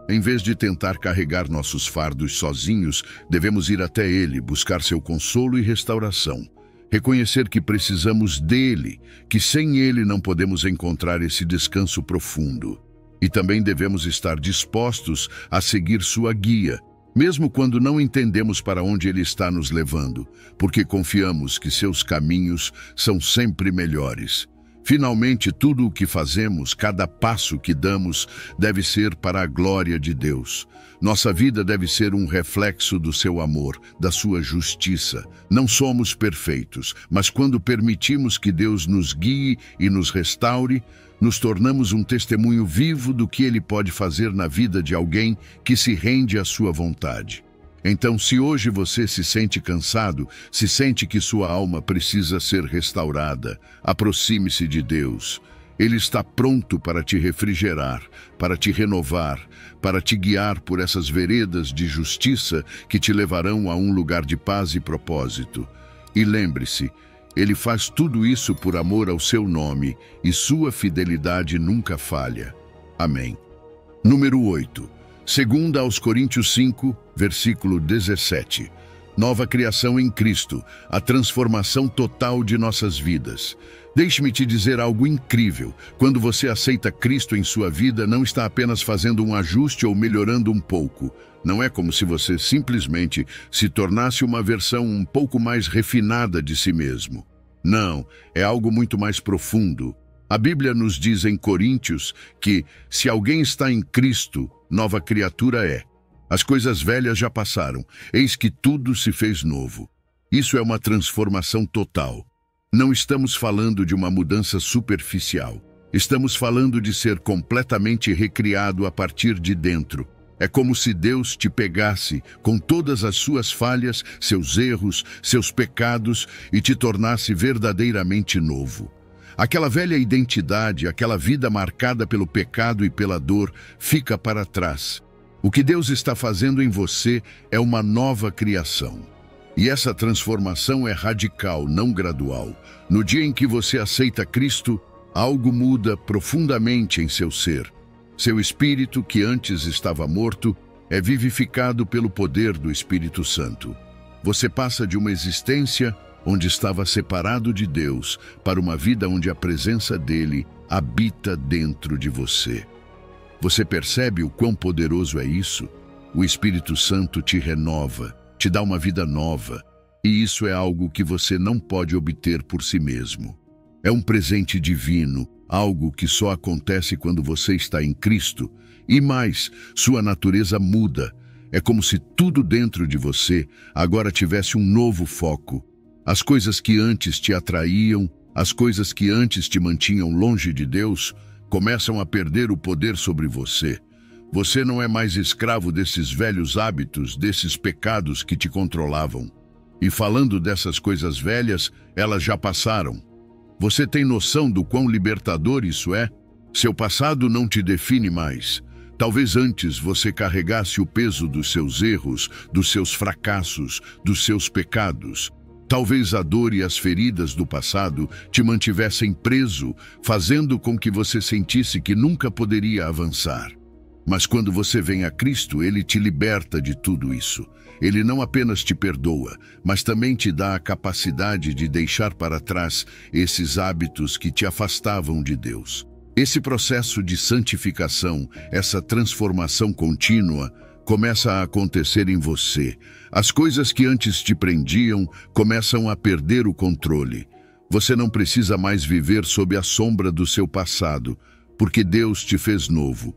Em vez de tentar carregar nossos fardos sozinhos, devemos ir até Ele, buscar seu consolo e restauração. Reconhecer que precisamos dEle, que sem Ele não podemos encontrar esse descanso profundo. E também devemos estar dispostos a seguir sua guia, mesmo quando não entendemos para onde Ele está nos levando, porque confiamos que seus caminhos são sempre melhores. Finalmente, tudo o que fazemos, cada passo que damos, deve ser para a glória de Deus. Nossa vida deve ser um reflexo do seu amor, da sua justiça. Não somos perfeitos, mas quando permitimos que Deus nos guie e nos restaure, nos tornamos um testemunho vivo do que Ele pode fazer na vida de alguém que se rende à sua vontade. Então, se hoje você se sente cansado, se sente que sua alma precisa ser restaurada, aproxime-se de Deus. Ele está pronto para te refrigerar, para te renovar, para te guiar por essas veredas de justiça que te levarão a um lugar de paz e propósito. E lembre-se, Ele faz tudo isso por amor ao seu nome e sua fidelidade nunca falha. Amém. Número 8. Segunda aos Coríntios 5, versículo 17. Nova criação em Cristo, a transformação total de nossas vidas. Deixe-me te dizer algo incrível. Quando você aceita Cristo em sua vida, não está apenas fazendo um ajuste ou melhorando um pouco. Não é como se você simplesmente se tornasse uma versão um pouco mais refinada de si mesmo. Não, é algo muito mais profundo. A Bíblia nos diz em Coríntios que, se alguém está em Cristo, nova criatura é. As coisas velhas já passaram, eis que tudo se fez novo. Isso é uma transformação total. Não estamos falando de uma mudança superficial. Estamos falando de ser completamente recriado a partir de dentro. É como se Deus te pegasse com todas as suas falhas, seus erros, seus pecados e te tornasse verdadeiramente novo. Aquela velha identidade, aquela vida marcada pelo pecado e pela dor, fica para trás. O que Deus está fazendo em você é uma nova criação. E essa transformação é radical, não gradual. No dia em que você aceita Cristo, algo muda profundamente em seu ser. Seu espírito, que antes estava morto, é vivificado pelo poder do Espírito Santo. Você passa de uma existência onde estava separado de Deus para uma vida onde a presença dele habita dentro de você. Você percebe o quão poderoso é isso? O Espírito Santo te renova, te dá uma vida nova, e isso é algo que você não pode obter por si mesmo. É um presente divino, algo que só acontece quando você está em Cristo, e mais, sua natureza muda. É como se tudo dentro de você agora tivesse um novo foco. As coisas que antes te atraíam, as coisas que antes te mantinham longe de Deus, começam a perder o poder sobre você. Você não é mais escravo desses velhos hábitos, desses pecados que te controlavam. E falando dessas coisas velhas, elas já passaram. Você tem noção do quão libertador isso é? Seu passado não te define mais. Talvez antes você carregasse o peso dos seus erros, dos seus fracassos, dos seus pecados. Talvez a dor e as feridas do passado te mantivessem preso, fazendo com que você sentisse que nunca poderia avançar. Mas quando você vem a Cristo, Ele te liberta de tudo isso. Ele não apenas te perdoa, mas também te dá a capacidade de deixar para trás esses hábitos que te afastavam de Deus. Esse processo de santificação, essa transformação contínua, começa a acontecer em você. As coisas que antes te prendiam começam a perder o controle. Você não precisa mais viver sob a sombra do seu passado, porque Deus te fez novo.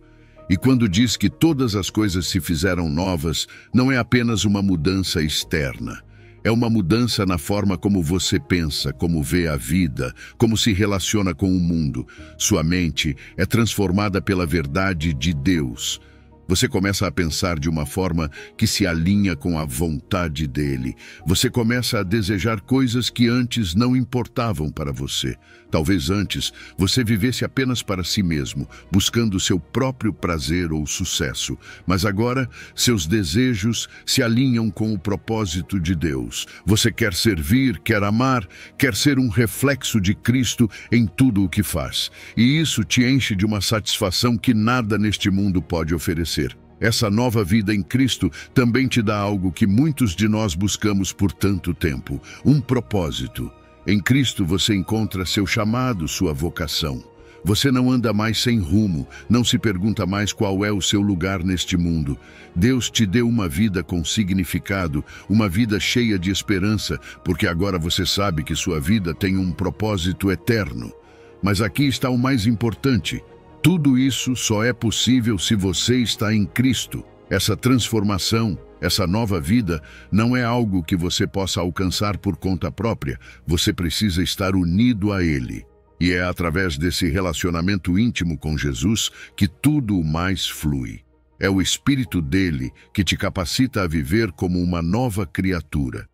E quando diz que todas as coisas se fizeram novas, não é apenas uma mudança externa. É uma mudança na forma como você pensa, como vê a vida, como se relaciona com o mundo. Sua mente é transformada pela verdade de Deus. Você começa a pensar de uma forma que se alinha com a vontade dele. Você começa a desejar coisas que antes não importavam para você. Talvez antes você vivesse apenas para si mesmo, buscando seu próprio prazer ou sucesso. Mas agora seus desejos se alinham com o propósito de Deus. Você quer servir, quer amar, quer ser um reflexo de Cristo em tudo o que faz. E isso te enche de uma satisfação que nada neste mundo pode oferecer. Essa nova vida em Cristo também te dá algo que muitos de nós buscamos por tanto tempo: um propósito. Em Cristo você encontra seu chamado, sua vocação. Você não anda mais sem rumo, não se pergunta mais qual é o seu lugar neste mundo. Deus te deu uma vida com significado, uma vida cheia de esperança, porque agora você sabe que sua vida tem um propósito eterno. Mas aqui está o mais importante. Tudo isso só é possível se você está em Cristo. Essa transformação, essa nova vida, não é algo que você possa alcançar por conta própria. Você precisa estar unido a Ele. E é através desse relacionamento íntimo com Jesus que tudo o mais flui. É o Espírito dele que te capacita a viver como uma nova criatura.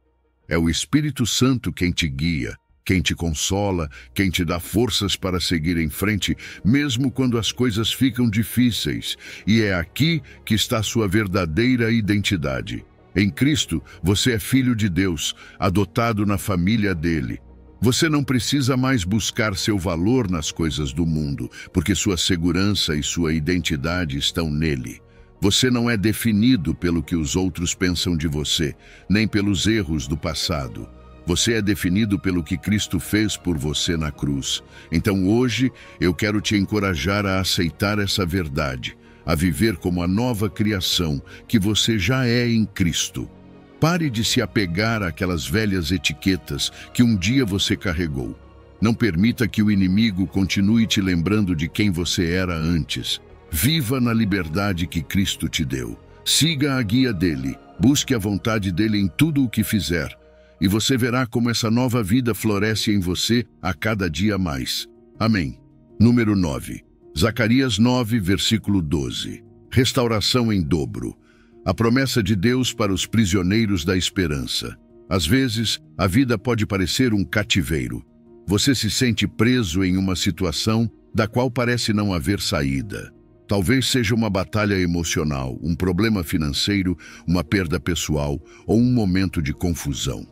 É o Espírito Santo quem te guia, quem te consola, quem te dá forças para seguir em frente, mesmo quando as coisas ficam difíceis. E é aqui que está sua verdadeira identidade. Em Cristo, você é filho de Deus, adotado na família dele. Você não precisa mais buscar seu valor nas coisas do mundo, porque sua segurança e sua identidade estão nele. Você não é definido pelo que os outros pensam de você, nem pelos erros do passado. Você é definido pelo que Cristo fez por você na cruz. Então hoje eu quero te encorajar a aceitar essa verdade, a viver como a nova criação que você já é em Cristo. Pare de se apegar àquelas velhas etiquetas que um dia você carregou. Não permita que o inimigo continue te lembrando de quem você era antes. Viva na liberdade que Cristo te deu. Siga a guia dele. Busque a vontade dele em tudo o que fizer. E você verá como essa nova vida floresce em você a cada dia mais. Amém. Número 9. Zacarias 9, versículo 12. Restauração em dobro. A promessa de Deus para os prisioneiros da esperança. Às vezes, a vida pode parecer um cativeiro. Você se sente preso em uma situação da qual parece não haver saída. Talvez seja uma batalha emocional, um problema financeiro, uma perda pessoal ou um momento de confusão.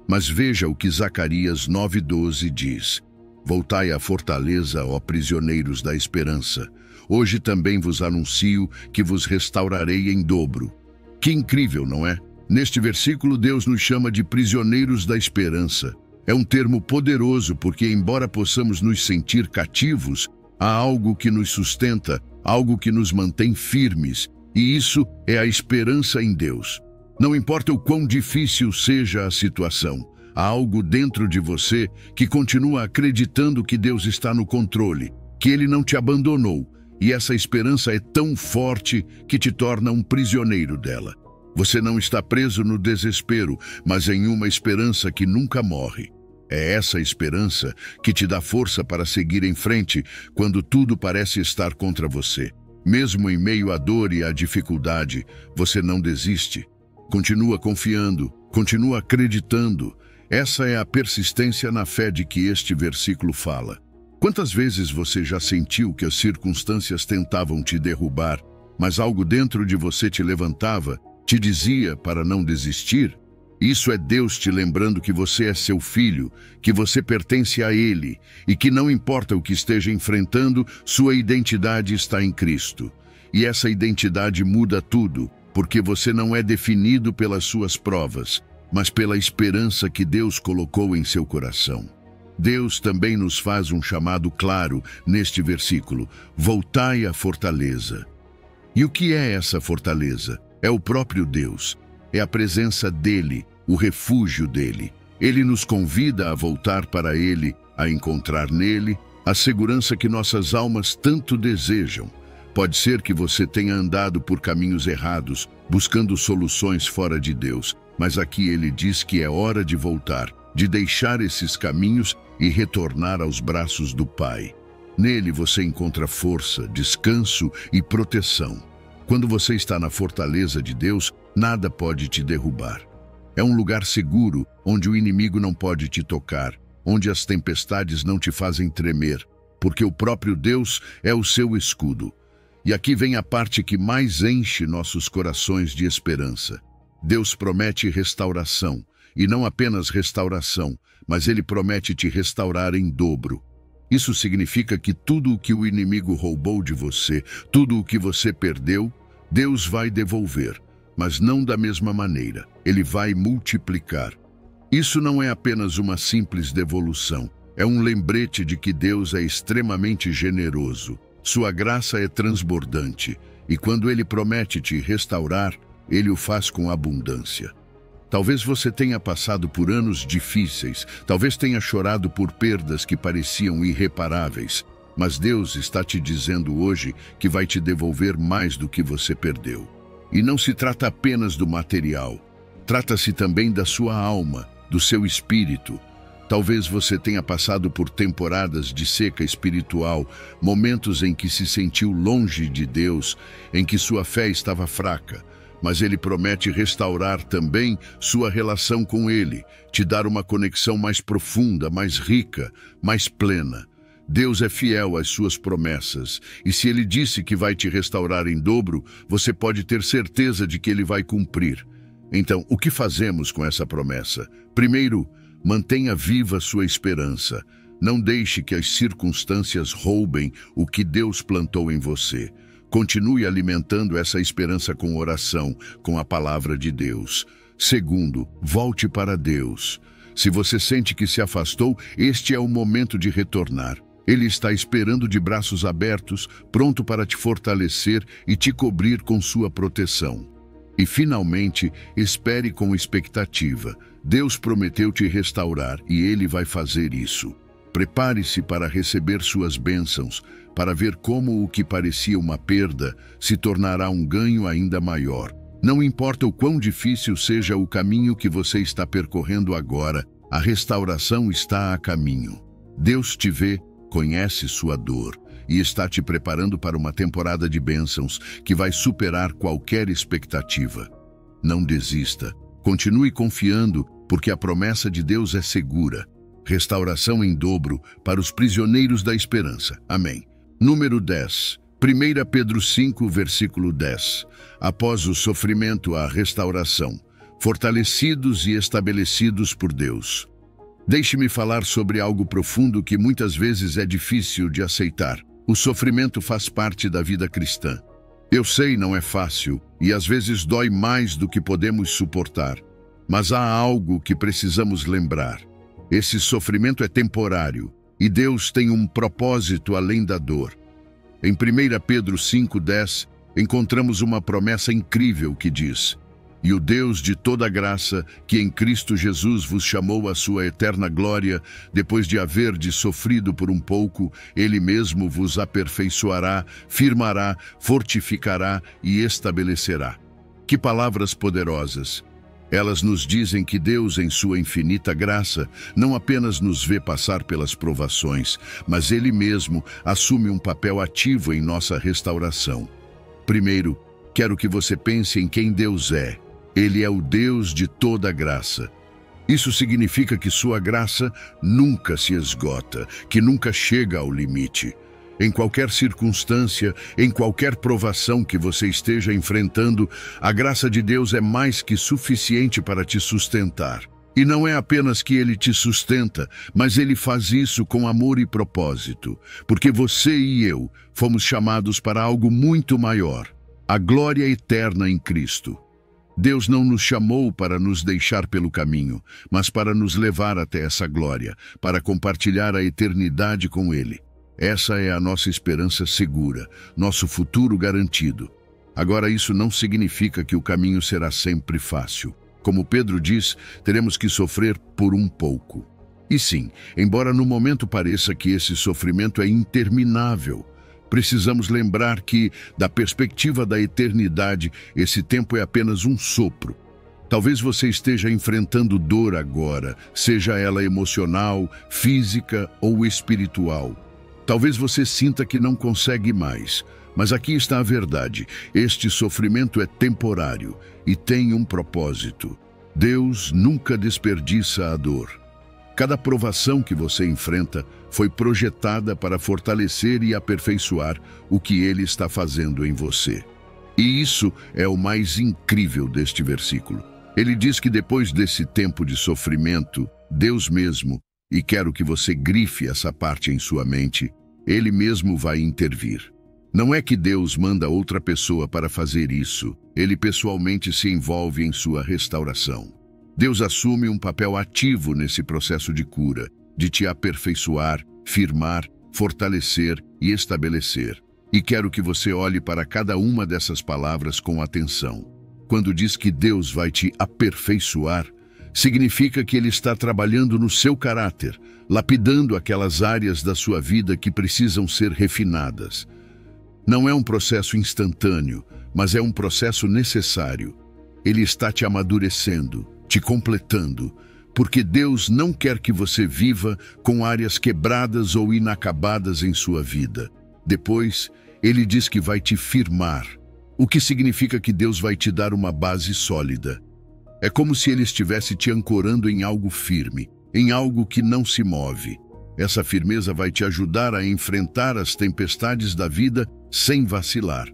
Mas veja o que Zacarias 9:12 diz. Voltai à fortaleza, ó prisioneiros da esperança. Hoje também vos anuncio que vos restaurarei em dobro. Que incrível, não é? Neste versículo, Deus nos chama de prisioneiros da esperança. É um termo poderoso porque, embora possamos nos sentir cativos, há algo que nos sustenta, algo que nos mantém firmes, e isso é a esperança em Deus. Não importa o quão difícil seja a situação, há algo dentro de você que continua acreditando que Deus está no controle, que Ele não te abandonou, e essa esperança é tão forte que te torna um prisioneiro dela. Você não está preso no desespero, mas em uma esperança que nunca morre. É essa esperança que te dá força para seguir em frente quando tudo parece estar contra você. Mesmo em meio à dor e à dificuldade, você não desiste. Continua confiando, continua acreditando. Essa é a persistência na fé de que este versículo fala. Quantas vezes você já sentiu que as circunstâncias tentavam te derrubar, mas algo dentro de você te levantava, te dizia para não desistir? Isso é Deus te lembrando que você é seu filho, que você pertence a Ele e que não importa o que esteja enfrentando, sua identidade está em Cristo. E essa identidade muda tudo, porque você não é definido pelas suas provas, mas pela esperança que Deus colocou em seu coração. Deus também nos faz um chamado claro neste versículo: voltai à fortaleza. E o que é essa fortaleza? É o próprio Deus, é a presença dele, o refúgio dele. Ele nos convida a voltar para ele, a encontrar nele a segurança que nossas almas tanto desejam. Pode ser que você tenha andado por caminhos errados, buscando soluções fora de Deus, mas aqui ele diz que é hora de voltar, de deixar esses caminhos e retornar aos braços do Pai. Nele você encontra força, descanso e proteção. Quando você está na fortaleza de Deus, nada pode te derrubar. É um lugar seguro, onde o inimigo não pode te tocar, onde as tempestades não te fazem tremer, porque o próprio Deus é o seu escudo. E aqui vem a parte que mais enche nossos corações de esperança. Deus promete restauração, e não apenas restauração, mas Ele promete te restaurar em dobro. Isso significa que tudo o que o inimigo roubou de você, tudo o que você perdeu, Deus vai devolver, mas não da mesma maneira. Ele vai multiplicar. Isso não é apenas uma simples devolução, é um lembrete de que Deus é extremamente generoso. Sua graça é transbordante, e quando Ele promete te restaurar, Ele o faz com abundância. Talvez você tenha passado por anos difíceis, talvez tenha chorado por perdas que pareciam irreparáveis, mas Deus está te dizendo hoje que vai te devolver mais do que você perdeu. E não se trata apenas do material, trata-se também da sua alma, do seu espírito. Talvez você tenha passado por temporadas de seca espiritual, momentos em que se sentiu longe de Deus, em que sua fé estava fraca. Mas Ele promete restaurar também sua relação com Ele, te dar uma conexão mais profunda, mais rica, mais plena. Deus é fiel às suas promessas, e se Ele disse que vai te restaurar em dobro, você pode ter certeza de que Ele vai cumprir. Então, o que fazemos com essa promessa? Primeiro, mantenha viva sua esperança. Não deixe que as circunstâncias roubem o que Deus plantou em você. Continue alimentando essa esperança com oração, com a palavra de Deus. Segundo, volte para Deus. Se você sente que se afastou, este é o momento de retornar. Ele está esperando de braços abertos, pronto para te fortalecer e te cobrir com sua proteção. E, finalmente, espere com expectativa. Deus prometeu te restaurar e Ele vai fazer isso. Prepare-se para receber suas bênçãos, para ver como o que parecia uma perda se tornará um ganho ainda maior. Não importa o quão difícil seja o caminho que você está percorrendo agora, a restauração está a caminho. Deus te vê, conhece sua dor e está te preparando para uma temporada de bênçãos que vai superar qualquer expectativa. Não desista. Continue confiando, porque a promessa de Deus é segura. Restauração em dobro para os prisioneiros da esperança. Amém. Número 10. 1 Pedro 5, versículo 10. Após o sofrimento, a restauração. Fortalecidos e estabelecidos por Deus. Deixe-me falar sobre algo profundo que muitas vezes é difícil de aceitar. O sofrimento faz parte da vida cristã. Eu sei, não é fácil, e às vezes dói mais do que podemos suportar. Mas há algo que precisamos lembrar. Esse sofrimento é temporário, e Deus tem um propósito além da dor. Em 1 Pedro 5,10, encontramos uma promessa incrível que diz: "E o Deus de toda graça, que em Cristo Jesus vos chamou à sua eterna glória, depois de haverdes sofrido por um pouco, Ele mesmo vos aperfeiçoará, firmará, fortificará e estabelecerá." Que palavras poderosas! Elas nos dizem que Deus, em sua infinita graça, não apenas nos vê passar pelas provações, mas Ele mesmo assume um papel ativo em nossa restauração. Primeiro, quero que você pense em quem Deus é. Ele é o Deus de toda graça. Isso significa que sua graça nunca se esgota, que nunca chega ao limite. Em qualquer circunstância, em qualquer provação que você esteja enfrentando, a graça de Deus é mais que suficiente para te sustentar. E não é apenas que Ele te sustenta, mas Ele faz isso com amor e propósito, porque você e eu fomos chamados para algo muito maior, a glória eterna em Cristo. Deus não nos chamou para nos deixar pelo caminho, mas para nos levar até essa glória, para compartilhar a eternidade com Ele. Essa é a nossa esperança segura, nosso futuro garantido. Agora, isso não significa que o caminho será sempre fácil. Como Pedro diz, teremos que sofrer por um pouco. E sim, embora no momento pareça que esse sofrimento é interminável, precisamos lembrar que, da perspectiva da eternidade, esse tempo é apenas um sopro. Talvez você esteja enfrentando dor agora, seja ela emocional, física ou espiritual. Talvez você sinta que não consegue mais, mas aqui está a verdade. Este sofrimento é temporário e tem um propósito. Deus nunca desperdiça a dor. Cada provação que você enfrenta foi projetada para fortalecer e aperfeiçoar o que Ele está fazendo em você. E isso é o mais incrível deste versículo. Ele diz que depois desse tempo de sofrimento, Deus mesmo, e quero que você grife essa parte em sua mente, Ele mesmo vai intervir. Não é que Deus manda outra pessoa para fazer isso, Ele pessoalmente se envolve em sua restauração. Deus assume um papel ativo nesse processo de cura, de te aperfeiçoar, firmar, fortalecer e estabelecer. E quero que você olhe para cada uma dessas palavras com atenção. quando diz que Deus vai te aperfeiçoar, significa que Ele está trabalhando no seu caráter, lapidando aquelas áreas da sua vida que precisam ser refinadas. Não é um processo instantâneo, mas é um processo necessário. Ele está te amadurecendo, te completando, porque Deus não quer que você viva com áreas quebradas ou inacabadas em sua vida. Depois, Ele diz que vai te firmar, o que significa que Deus vai te dar uma base sólida. É como se Ele estivesse te ancorando em algo firme, em algo que não se move. Essa firmeza vai te ajudar a enfrentar as tempestades da vida sem vacilar.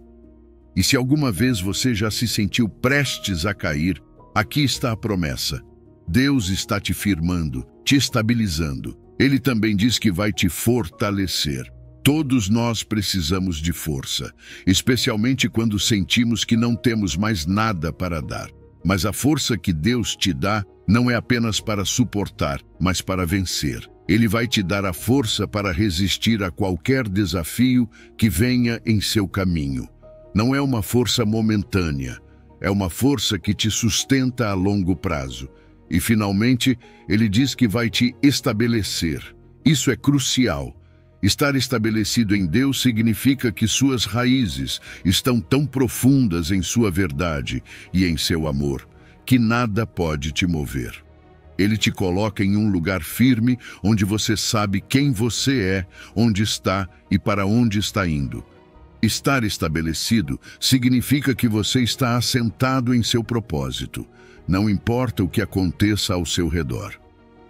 E se alguma vez você já se sentiu prestes a cair, aqui está a promessa. Deus está te firmando, te estabilizando. Ele também diz que vai te fortalecer. Todos nós precisamos de força, especialmente quando sentimos que não temos mais nada para dar. Mas a força que Deus te dá não é apenas para suportar, mas para vencer. Ele vai te dar a força para resistir a qualquer desafio que venha em seu caminho. Não é uma força momentânea, é uma força que te sustenta a longo prazo. E, finalmente, Ele diz que vai te estabelecer. Isso é crucial. Estar estabelecido em Deus significa que suas raízes estão tão profundas em sua verdade e em seu amor, que nada pode te mover. Ele te coloca em um lugar firme, onde você sabe quem você é, onde está e para onde está indo. Estar estabelecido significa que você está assentado em seu propósito. Não importa o que aconteça ao seu redor.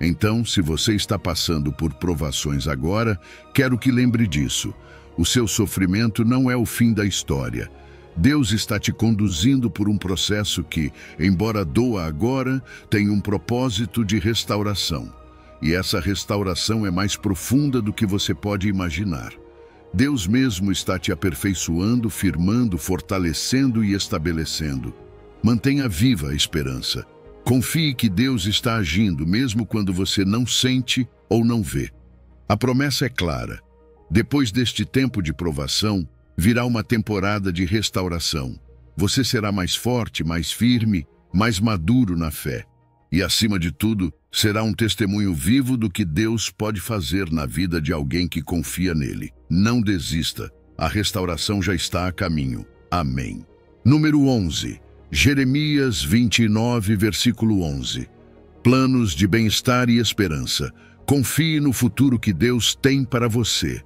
Então, se você está passando por provações agora, quero que lembre disso. O seu sofrimento não é o fim da história. Deus está te conduzindo por um processo que, embora doa agora, tem um propósito de restauração. E essa restauração é mais profunda do que você pode imaginar. Deus mesmo está te aperfeiçoando, firmando, fortalecendo e estabelecendo. Mantenha viva a esperança. Confie que Deus está agindo, mesmo quando você não sente ou não vê. A promessa é clara. Depois deste tempo de provação, virá uma temporada de restauração. Você será mais forte, mais firme, mais maduro na fé. E, acima de tudo, será um testemunho vivo do que Deus pode fazer na vida de alguém que confia nele. Não desista. A restauração já está a caminho. Amém. Número 11. Jeremias 29, versículo 11. Planos de bem-estar e esperança. Confie no futuro que Deus tem para você.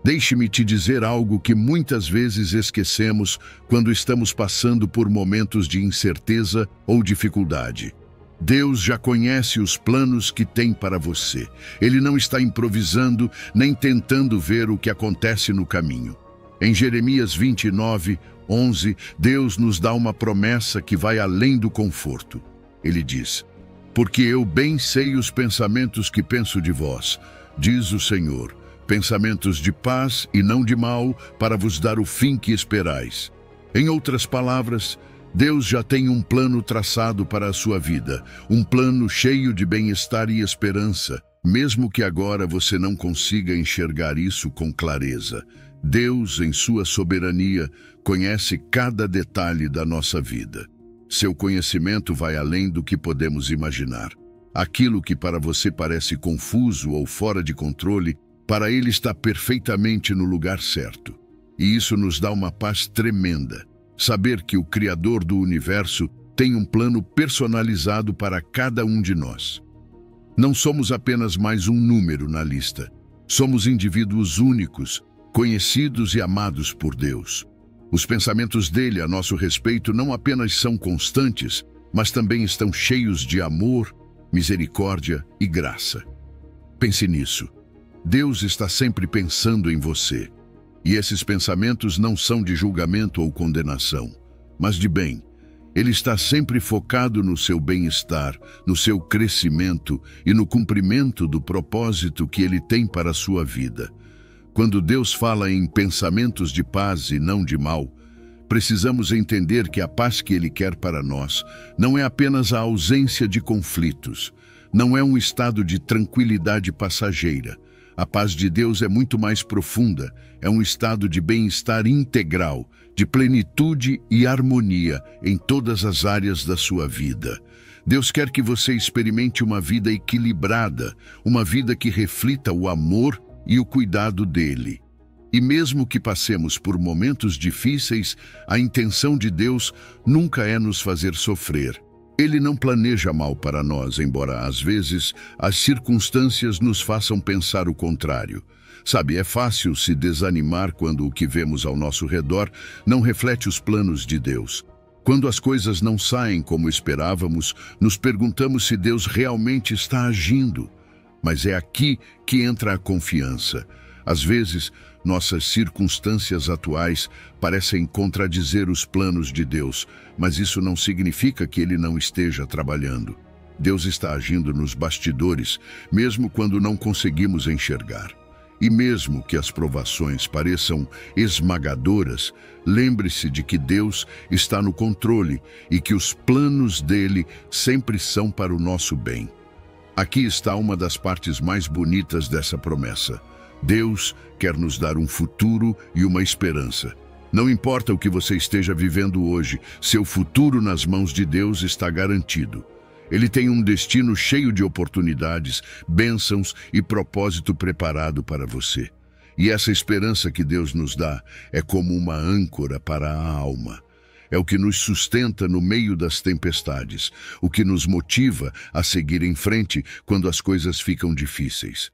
Deixe-me te dizer algo que muitas vezes esquecemos quando estamos passando por momentos de incerteza ou dificuldade. Deus já conhece os planos que tem para você. Ele não está improvisando nem tentando ver o que acontece no caminho. Em Jeremias 29, 11, Deus nos dá uma promessa que vai além do conforto. Ele diz: porque eu bem sei os pensamentos que penso de vós, diz o Senhor, pensamentos de paz e não de mal, para vos dar o fim que esperais. Em outras palavras, Deus já tem um plano traçado para a sua vida, um plano cheio de bem-estar e esperança, mesmo que agora você não consiga enxergar isso com clareza. Deus, em sua soberania, conhece cada detalhe da nossa vida. Seu conhecimento vai além do que podemos imaginar. Aquilo que para você parece confuso ou fora de controle, para Ele está perfeitamente no lugar certo. E isso nos dá uma paz tremenda. Saber que o Criador do Universo tem um plano personalizado para cada um de nós. Não somos apenas mais um número na lista. Somos indivíduos únicos, conhecidos e amados por Deus. Os pensamentos dele a nosso respeito não apenas são constantes, mas também estão cheios de amor, misericórdia e graça. Pense nisso. Deus está sempre pensando em você. E esses pensamentos não são de julgamento ou condenação, mas de bem. Ele está sempre focado no seu bem-estar, no seu crescimento e no cumprimento do propósito que Ele tem para a sua vida. Quando Deus fala em pensamentos de paz e não de mal, precisamos entender que a paz que Ele quer para nós não é apenas a ausência de conflitos, não é um estado de tranquilidade passageira. A paz de Deus é muito mais profunda, é um estado de bem-estar integral, de plenitude e harmonia em todas as áreas da sua vida. Deus quer que você experimente uma vida equilibrada, uma vida que reflita o amor e o cuidado dele. E mesmo que passemos por momentos difíceis, a intenção de Deus nunca é nos fazer sofrer. Ele não planeja mal para nós, embora às vezes as circunstâncias nos façam pensar o contrário. Sabe, é fácil se desanimar quando o que vemos ao nosso redor não reflete os planos de Deus. Quando as coisas não saem como esperávamos, nos perguntamos se Deus realmente está agindo. Mas é aqui que entra a confiança. Às vezes, nossas circunstâncias atuais parecem contradizer os planos de Deus, mas isso não significa que Ele não esteja trabalhando. Deus está agindo nos bastidores, mesmo quando não conseguimos enxergar. E mesmo que as provações pareçam esmagadoras, lembre-se de que Deus está no controle e que os planos dele sempre são para o nosso bem. Aqui está uma das partes mais bonitas dessa promessa. Deus quer nos dar um futuro e uma esperança. Não importa o que você esteja vivendo hoje, seu futuro nas mãos de Deus está garantido. Ele tem um destino cheio de oportunidades, bênçãos e propósito preparado para você. E essa esperança que Deus nos dá é como uma âncora para a alma. É o que nos sustenta no meio das tempestades, o que nos motiva a seguir em frente quando as coisas ficam difíceis.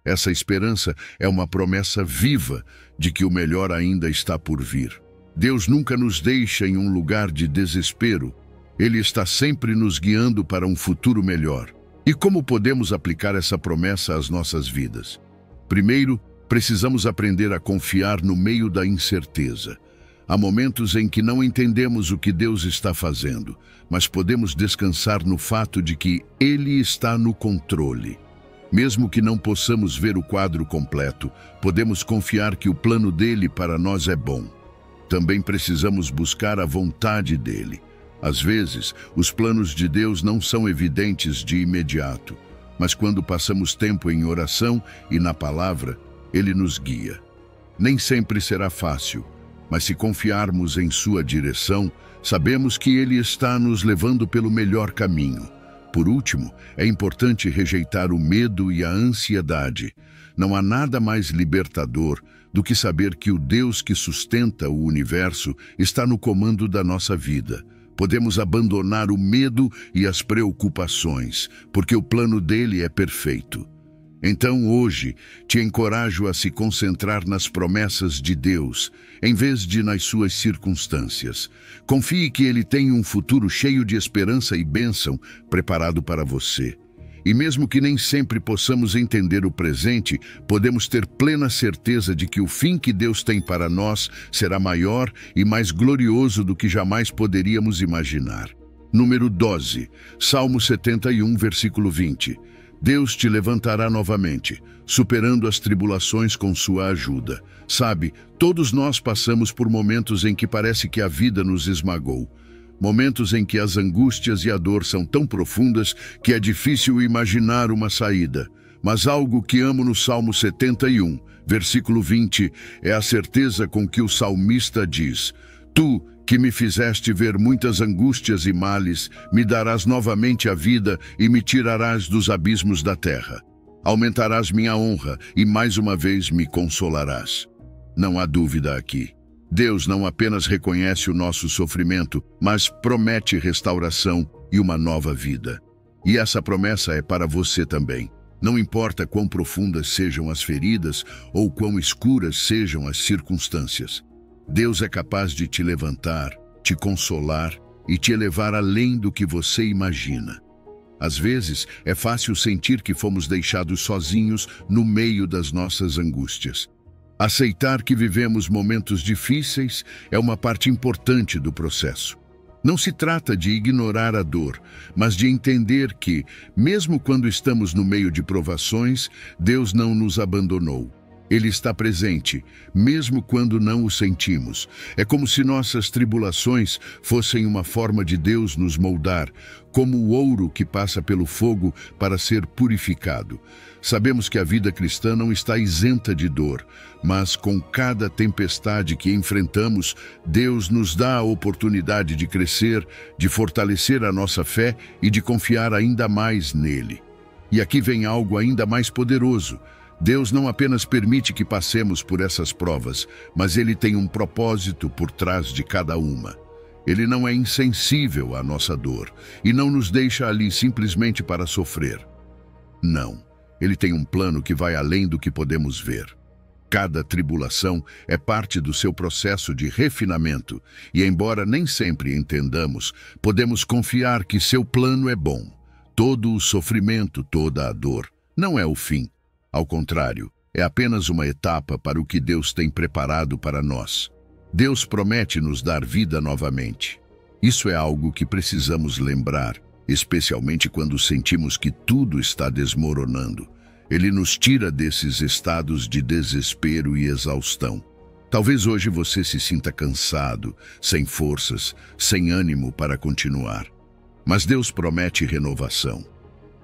Essa esperança é uma promessa viva de que o melhor ainda está por vir. Deus nunca nos deixa em um lugar de desespero. Ele está sempre nos guiando para um futuro melhor. E como podemos aplicar essa promessa às nossas vidas? Primeiro, precisamos aprender a confiar no meio da incerteza. Há momentos em que não entendemos o que Deus está fazendo, mas podemos descansar no fato de que Ele está no controle. Mesmo que não possamos ver o quadro completo, podemos confiar que o plano dele para nós é bom. Também precisamos buscar a vontade dele. Às vezes, os planos de Deus não são evidentes de imediato, mas quando passamos tempo em oração e na palavra, Ele nos guia. Nem sempre será fácil, mas se confiarmos em sua direção, sabemos que Ele está nos levando pelo melhor caminho. Por último, é importante rejeitar o medo e a ansiedade. Não há nada mais libertador do que saber que o Deus que sustenta o universo está no comando da nossa vida. Podemos abandonar o medo e as preocupações, porque o plano dele é perfeito. Então, hoje, te encorajo a se concentrar nas promessas de Deus, em vez de nas suas circunstâncias. Confie que Ele tem um futuro cheio de esperança e bênção preparado para você. E mesmo que nem sempre possamos entender o presente, podemos ter plena certeza de que o fim que Deus tem para nós será maior e mais glorioso do que jamais poderíamos imaginar. Número 12, Salmo 71, versículo 20. Deus te levantará novamente, superando as tribulações com sua ajuda. Sabe, todos nós passamos por momentos em que parece que a vida nos esmagou. Momentos em que as angústias e a dor são tão profundas que é difícil imaginar uma saída. Mas algo que amo no Salmo 71, versículo 20, é a certeza com que o salmista diz: Tu, que me fizeste ver muitas angústias e males, me darás novamente a vida e me tirarás dos abismos da terra. Aumentarás minha honra e mais uma vez me consolarás. Não há dúvida aqui. Deus não apenas reconhece o nosso sofrimento, mas promete restauração e uma nova vida. E essa promessa é para você também. Não importa quão profundas sejam as feridas ou quão escuras sejam as circunstâncias. Deus é capaz de te levantar, te consolar e te elevar além do que você imagina. Às vezes, é fácil sentir que fomos deixados sozinhos no meio das nossas angústias. Aceitar que vivemos momentos difíceis é uma parte importante do processo. Não se trata de ignorar a dor, mas de entender que, mesmo quando estamos no meio de provações, Deus não nos abandonou. Ele está presente, mesmo quando não o sentimos. É como se nossas tribulações fossem uma forma de Deus nos moldar, como o ouro que passa pelo fogo para ser purificado. Sabemos que a vida cristã não está isenta de dor, mas com cada tempestade que enfrentamos, Deus nos dá a oportunidade de crescer, de fortalecer a nossa fé e de confiar ainda mais nele. E aqui vem algo ainda mais poderoso. Deus não apenas permite que passemos por essas provas, mas Ele tem um propósito por trás de cada uma. Ele não é insensível à nossa dor e não nos deixa ali simplesmente para sofrer. Não, Ele tem um plano que vai além do que podemos ver. Cada tribulação é parte do seu processo de refinamento e, embora nem sempre entendamos, podemos confiar que seu plano é bom. Todo o sofrimento, toda a dor, não é o fim. Ao contrário, é apenas uma etapa para o que Deus tem preparado para nós. Deus promete nos dar vida novamente. Isso é algo que precisamos lembrar, especialmente quando sentimos que tudo está desmoronando. Ele nos tira desses estados de desespero e exaustão. Talvez hoje você se sinta cansado, sem forças, sem ânimo para continuar. Mas Deus promete renovação.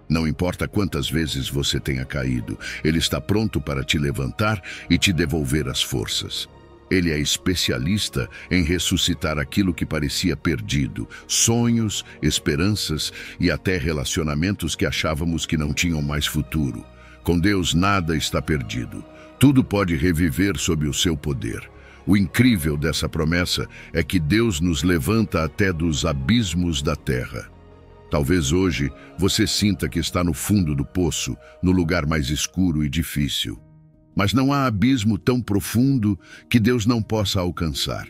Não importa quantas vezes você tenha caído, Ele está pronto para te levantar e te devolver as forças. Ele é especialista em ressuscitar aquilo que parecia perdido, sonhos, esperanças e até relacionamentos que achávamos que não tinham mais futuro. Com Deus nada está perdido. Tudo pode reviver sob o seu poder. O incrível dessa promessa é que Deus nos levanta até dos abismos da terra. Talvez hoje você sinta que está no fundo do poço, no lugar mais escuro e difícil. Mas não há abismo tão profundo que Deus não possa alcançar.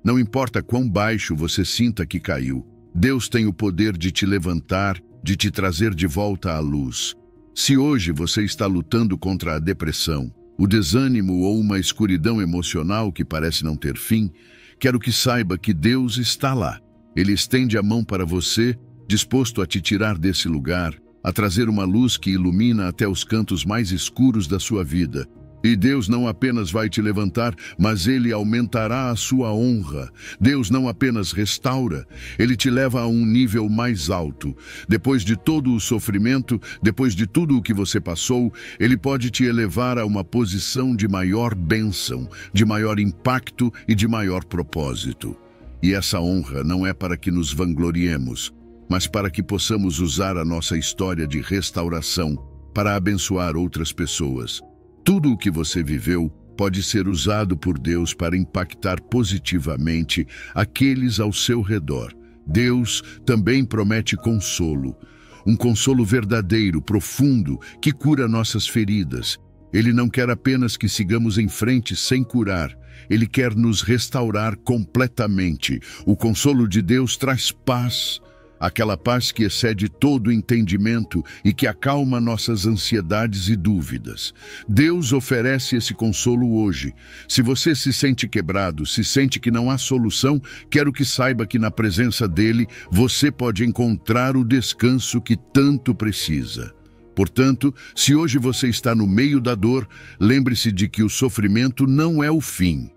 Não importa quão baixo você sinta que caiu, Deus tem o poder de te levantar, de te trazer de volta à luz. Se hoje você está lutando contra a depressão, o desânimo ou uma escuridão emocional que parece não ter fim, quero que saiba que Deus está lá. Ele estende a mão para você, disposto a te tirar desse lugar, a trazer uma luz que ilumina até os cantos mais escuros da sua vida. E Deus não apenas vai te levantar, mas Ele aumentará a sua honra. Deus não apenas restaura, Ele te leva a um nível mais alto. Depois de todo o sofrimento, depois de tudo o que você passou, Ele pode te elevar a uma posição de maior bênção, de maior impacto e de maior propósito. E essa honra não é para que nos vangloriemos, mas para que possamos usar a nossa história de restauração para abençoar outras pessoas. Tudo o que você viveu pode ser usado por Deus para impactar positivamente aqueles ao seu redor. Deus também promete consolo, um consolo verdadeiro, profundo, que cura nossas feridas. Ele não quer apenas que sigamos em frente sem curar. Ele quer nos restaurar completamente. O consolo de Deus traz paz, aquela paz que excede todo entendimento e que acalma nossas ansiedades e dúvidas. Deus oferece esse consolo hoje. Se você se sente quebrado, se sente que não há solução, quero que saiba que na presença dele você pode encontrar o descanso que tanto precisa. Portanto, se hoje você está no meio da dor, lembre-se de que o sofrimento não é o fim.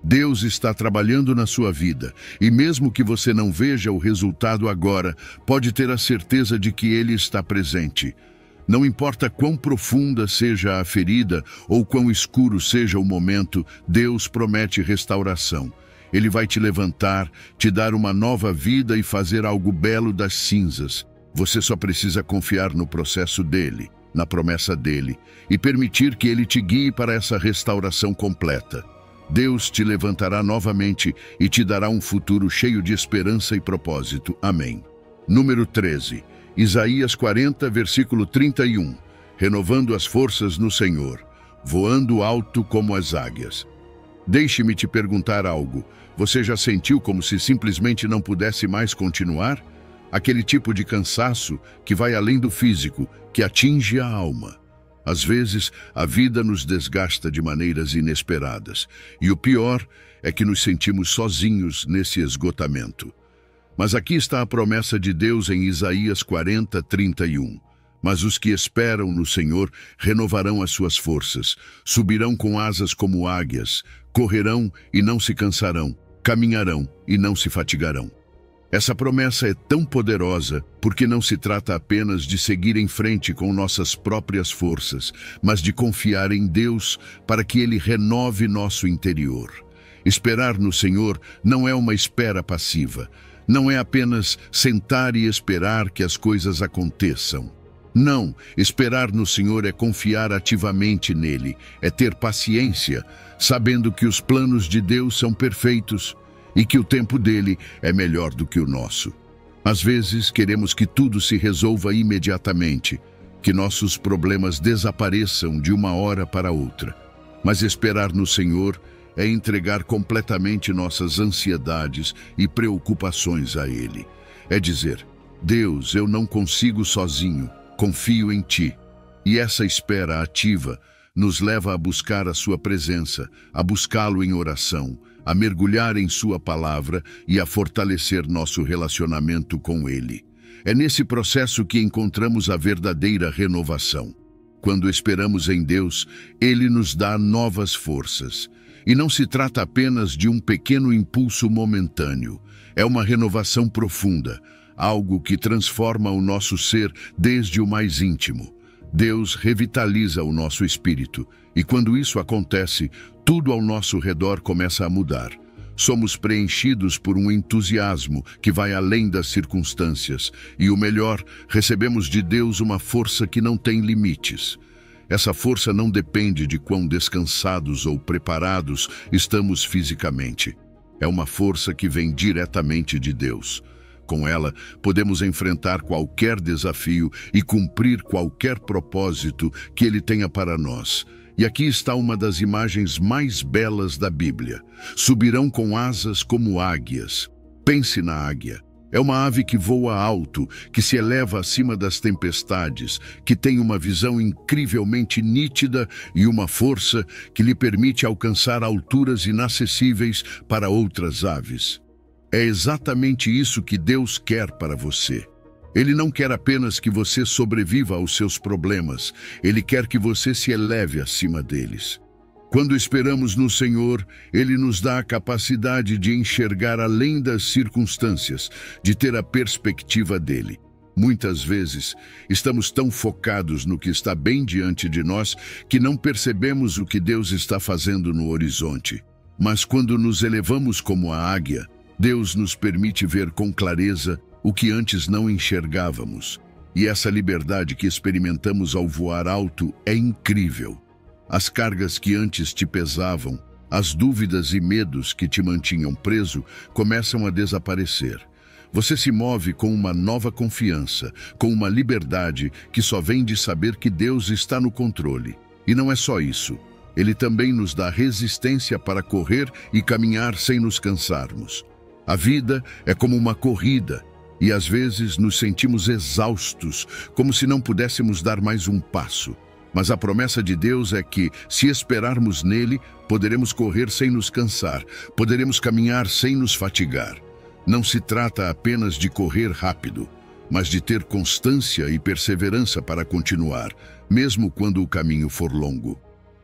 Deus está trabalhando na sua vida, e mesmo que você não veja o resultado agora, pode ter a certeza de que Ele está presente. Não importa quão profunda seja a ferida ou quão escuro seja o momento, Deus promete restauração. Ele vai te levantar, te dar uma nova vida e fazer algo belo das cinzas. Você só precisa confiar no processo dele, na promessa dele, e permitir que ele te guie para essa restauração completa. Deus te levantará novamente e te dará um futuro cheio de esperança e propósito. Amém. Número 13. Isaías 40, versículo 31. Renovando as forças no Senhor, voando alto como as águias. Deixe-me te perguntar algo. Você já sentiu como se simplesmente não pudesse mais continuar? Aquele tipo de cansaço que vai além do físico, que atinge a alma. Às vezes, a vida nos desgasta de maneiras inesperadas, e o pior é que nos sentimos sozinhos nesse esgotamento. Mas aqui está a promessa de Deus em Isaías 40, 31. Mas os que esperam no Senhor renovarão as suas forças, subirão com asas como águias, correrão e não se cansarão, caminharão e não se fatigarão. Essa promessa é tão poderosa porque não se trata apenas de seguir em frente com nossas próprias forças, mas de confiar em Deus para que Ele renove nosso interior. Esperar no Senhor não é uma espera passiva, não é apenas sentar e esperar que as coisas aconteçam. Não, esperar no Senhor é confiar ativamente nele, é ter paciência, sabendo que os planos de Deus são perfeitos e que o tempo dele é melhor do que o nosso. Às vezes queremos que tudo se resolva imediatamente, que nossos problemas desapareçam de uma hora para outra. Mas esperar no Senhor é entregar completamente nossas ansiedades e preocupações a Ele. É dizer, Deus, eu não consigo sozinho, confio em Ti. E essa espera ativa nos leva a buscar a Sua presença, a buscá-lo em oração, a mergulhar em Sua palavra e a fortalecer nosso relacionamento com Ele. É nesse processo que encontramos a verdadeira renovação. Quando esperamos em Deus, Ele nos dá novas forças. E não se trata apenas de um pequeno impulso momentâneo. É uma renovação profunda, algo que transforma o nosso ser desde o mais íntimo. Deus revitaliza o nosso espírito, e quando isso acontece, tudo ao nosso redor começa a mudar. Somos preenchidos por um entusiasmo que vai além das circunstâncias, e o melhor, recebemos de Deus uma força que não tem limites. Essa força não depende de quão descansados ou preparados estamos fisicamente. É uma força que vem diretamente de Deus. Com ela, podemos enfrentar qualquer desafio e cumprir qualquer propósito que Ele tenha para nós. E aqui está uma das imagens mais belas da Bíblia. Subirão com asas como águias. Pense na águia. É uma ave que voa alto, que se eleva acima das tempestades, que tem uma visão incrivelmente nítida e uma força que lhe permite alcançar alturas inacessíveis para outras aves. É exatamente isso que Deus quer para você. Ele não quer apenas que você sobreviva aos seus problemas, Ele quer que você se eleve acima deles. Quando esperamos no Senhor, Ele nos dá a capacidade de enxergar além das circunstâncias, de ter a perspectiva dele. Muitas vezes, estamos tão focados no que está bem diante de nós que não percebemos o que Deus está fazendo no horizonte. Mas quando nos elevamos como a águia, Deus nos permite ver com clareza o que antes não enxergávamos. E essa liberdade que experimentamos ao voar alto é incrível. As cargas que antes te pesavam, as dúvidas e medos que te mantinham preso, começam a desaparecer. Você se move com uma nova confiança, com uma liberdade que só vem de saber que Deus está no controle. E não é só isso. Ele também nos dá resistência para correr e caminhar sem nos cansarmos. A vida é como uma corrida, e às vezes nos sentimos exaustos, como se não pudéssemos dar mais um passo. Mas a promessa de Deus é que, se esperarmos nele, poderemos correr sem nos cansar, poderemos caminhar sem nos fatigar. Não se trata apenas de correr rápido, mas de ter constância e perseverança para continuar, mesmo quando o caminho for longo.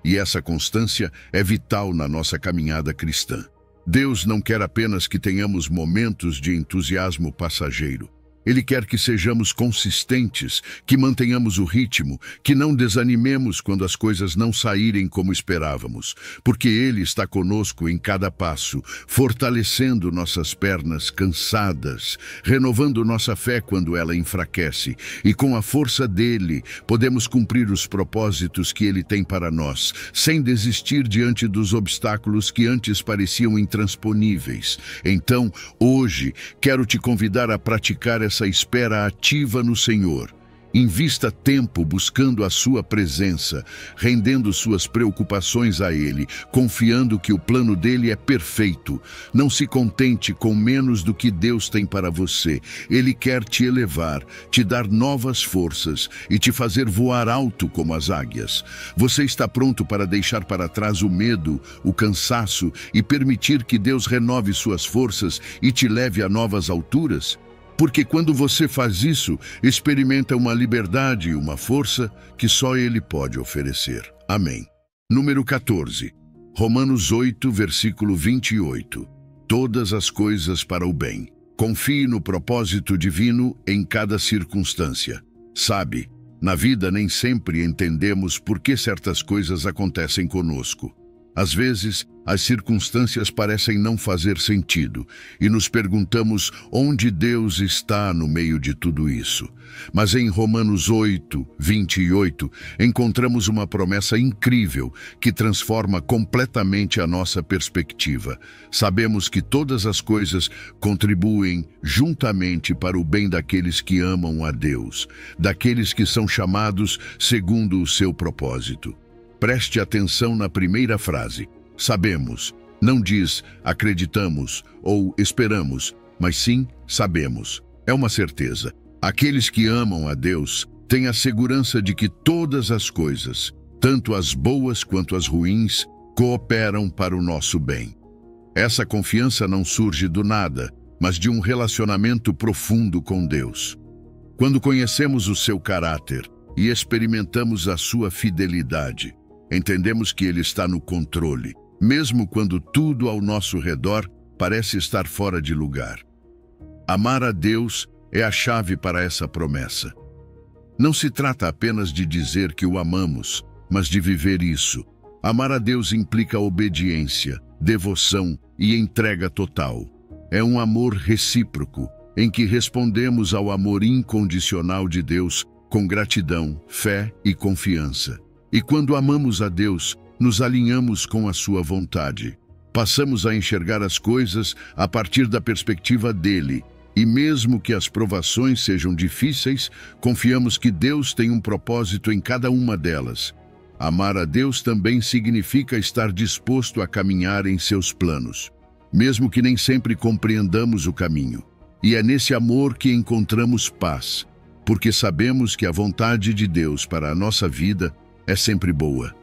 E essa constância é vital na nossa caminhada cristã. Deus não quer apenas que tenhamos momentos de entusiasmo passageiro. Ele quer que sejamos consistentes, que mantenhamos o ritmo, que não desanimemos quando as coisas não saírem como esperávamos, porque Ele está conosco em cada passo, fortalecendo nossas pernas cansadas, renovando nossa fé quando ela enfraquece, e com a força dEle podemos cumprir os propósitos que Ele tem para nós, sem desistir diante dos obstáculos que antes pareciam intransponíveis. Então, hoje, quero te convidar a praticar essa espera ativa no Senhor. Invista tempo buscando a sua presença, rendendo suas preocupações a Ele, confiando que o plano dele é perfeito. Não se contente com menos do que Deus tem para você. Ele quer te elevar, te dar novas forças e te fazer voar alto como as águias. Você está pronto para deixar para trás o medo, o cansaço e permitir que Deus renove suas forças e te leve a novas alturas? Porque quando você faz isso, experimenta uma liberdade e uma força que só Ele pode oferecer. Amém. Número 14. Romanos 8, versículo 28. Todas as coisas para o bem. Confie no propósito divino em cada circunstância. Sabe, na vida nem sempre entendemos por que certas coisas acontecem conosco. Às vezes, as circunstâncias parecem não fazer sentido e nos perguntamos onde Deus está no meio de tudo isso. Mas em Romanos 8, 28, encontramos uma promessa incrível que transforma completamente a nossa perspectiva. Sabemos que todas as coisas contribuem juntamente para o bem daqueles que amam a Deus, daqueles que são chamados segundo o seu propósito. Preste atenção na primeira frase. Sabemos. Não diz acreditamos ou esperamos, mas sim sabemos. É uma certeza. Aqueles que amam a Deus têm a segurança de que todas as coisas, tanto as boas quanto as ruins, cooperam para o nosso bem. Essa confiança não surge do nada, mas de um relacionamento profundo com Deus. Quando conhecemos o seu caráter e experimentamos a sua fidelidade, entendemos que Ele está no controle, mesmo quando tudo ao nosso redor parece estar fora de lugar. Amar a Deus é a chave para essa promessa. Não se trata apenas de dizer que o amamos, mas de viver isso. Amar a Deus implica obediência, devoção e entrega total. É um amor recíproco, em que respondemos ao amor incondicional de Deus com gratidão, fé e confiança. E quando amamos a Deus, nos alinhamos com a sua vontade. Passamos a enxergar as coisas a partir da perspectiva dele. E mesmo que as provações sejam difíceis, confiamos que Deus tem um propósito em cada uma delas. Amar a Deus também significa estar disposto a caminhar em seus planos, mesmo que nem sempre compreendamos o caminho. E é nesse amor que encontramos paz, porque sabemos que a vontade de Deus para a nossa vida é sempre boa.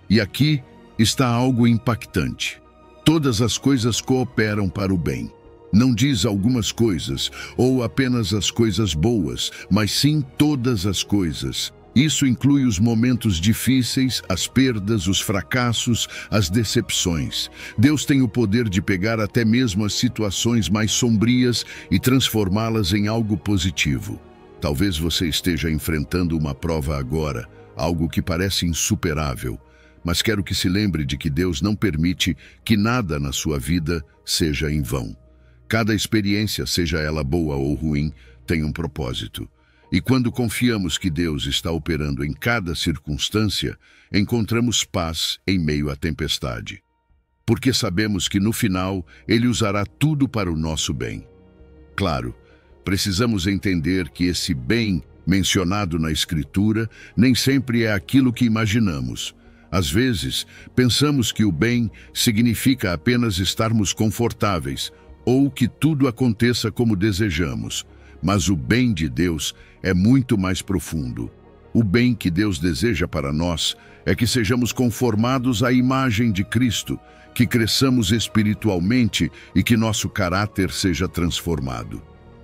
E aqui está algo impactante. Todas as coisas cooperam para o bem. Não diz algumas coisas, ou apenas as coisas boas, mas sim todas as coisas. Isso inclui os momentos difíceis, as perdas, os fracassos, as decepções. Deus tem o poder de pegar até mesmo as situações mais sombrias e transformá-las em algo positivo. Talvez você esteja enfrentando uma prova agora, algo que parece insuperável, mas quero que se lembre de que Deus não permite que nada na sua vida seja em vão. Cada experiência, seja ela boa ou ruim, tem um propósito. E quando confiamos que Deus está operando em cada circunstância, encontramos paz em meio à tempestade. Porque sabemos que no final Ele usará tudo para o nosso bem. Claro, precisamos entender que esse bem mencionado na Escritura nem sempre é aquilo que imaginamos. Às vezes, pensamos que o bem significa apenas estarmos confortáveis ou que tudo aconteça como desejamos. Mas o bem de Deus é muito mais profundo. O bem que Deus deseja para nós é que sejamos conformados à imagem de Cristo, que cresçamos espiritualmente e que nosso caráter seja transformado.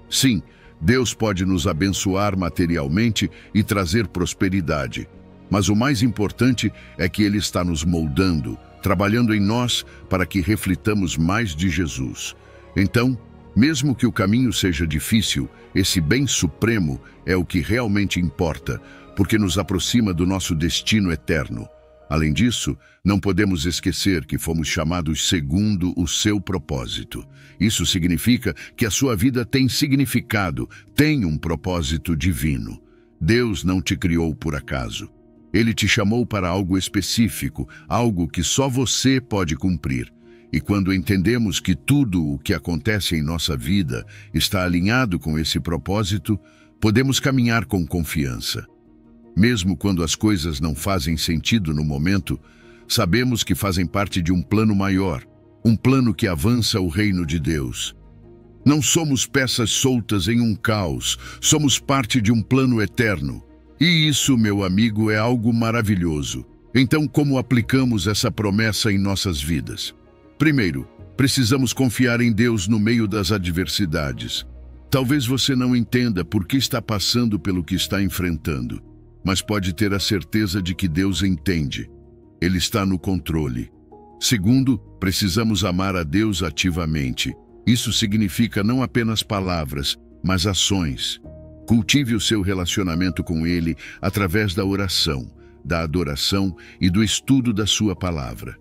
Sim, Deus pode nos abençoar materialmente e trazer prosperidade, mas o mais importante é que Ele está nos moldando, trabalhando em nós para que reflitamos mais de Jesus. Então, mesmo que o caminho seja difícil, esse bem supremo é o que realmente importa, porque nos aproxima do nosso destino eterno. Além disso, não podemos esquecer que fomos chamados segundo o seu propósito. Isso significa que a sua vida tem significado, tem um propósito divino. Deus não te criou por acaso. Ele te chamou para algo específico, algo que só você pode cumprir. E quando entendemos que tudo o que acontece em nossa vida está alinhado com esse propósito, podemos caminhar com confiança. Mesmo quando as coisas não fazem sentido no momento, sabemos que fazem parte de um plano maior, um plano que avança o reino de Deus. Não somos peças soltas em um caos, somos parte de um plano eterno. E isso, meu amigo, é algo maravilhoso. Então, como aplicamos essa promessa em nossas vidas? Primeiro, precisamos confiar em Deus no meio das adversidades. Talvez você não entenda por que está passando pelo que está enfrentando, mas pode ter a certeza de que Deus entende. Ele está no controle. Segundo, precisamos amar a Deus ativamente. Isso significa não apenas palavras, mas ações. Cultive o seu relacionamento com Ele através da oração, da adoração e do estudo da sua palavra.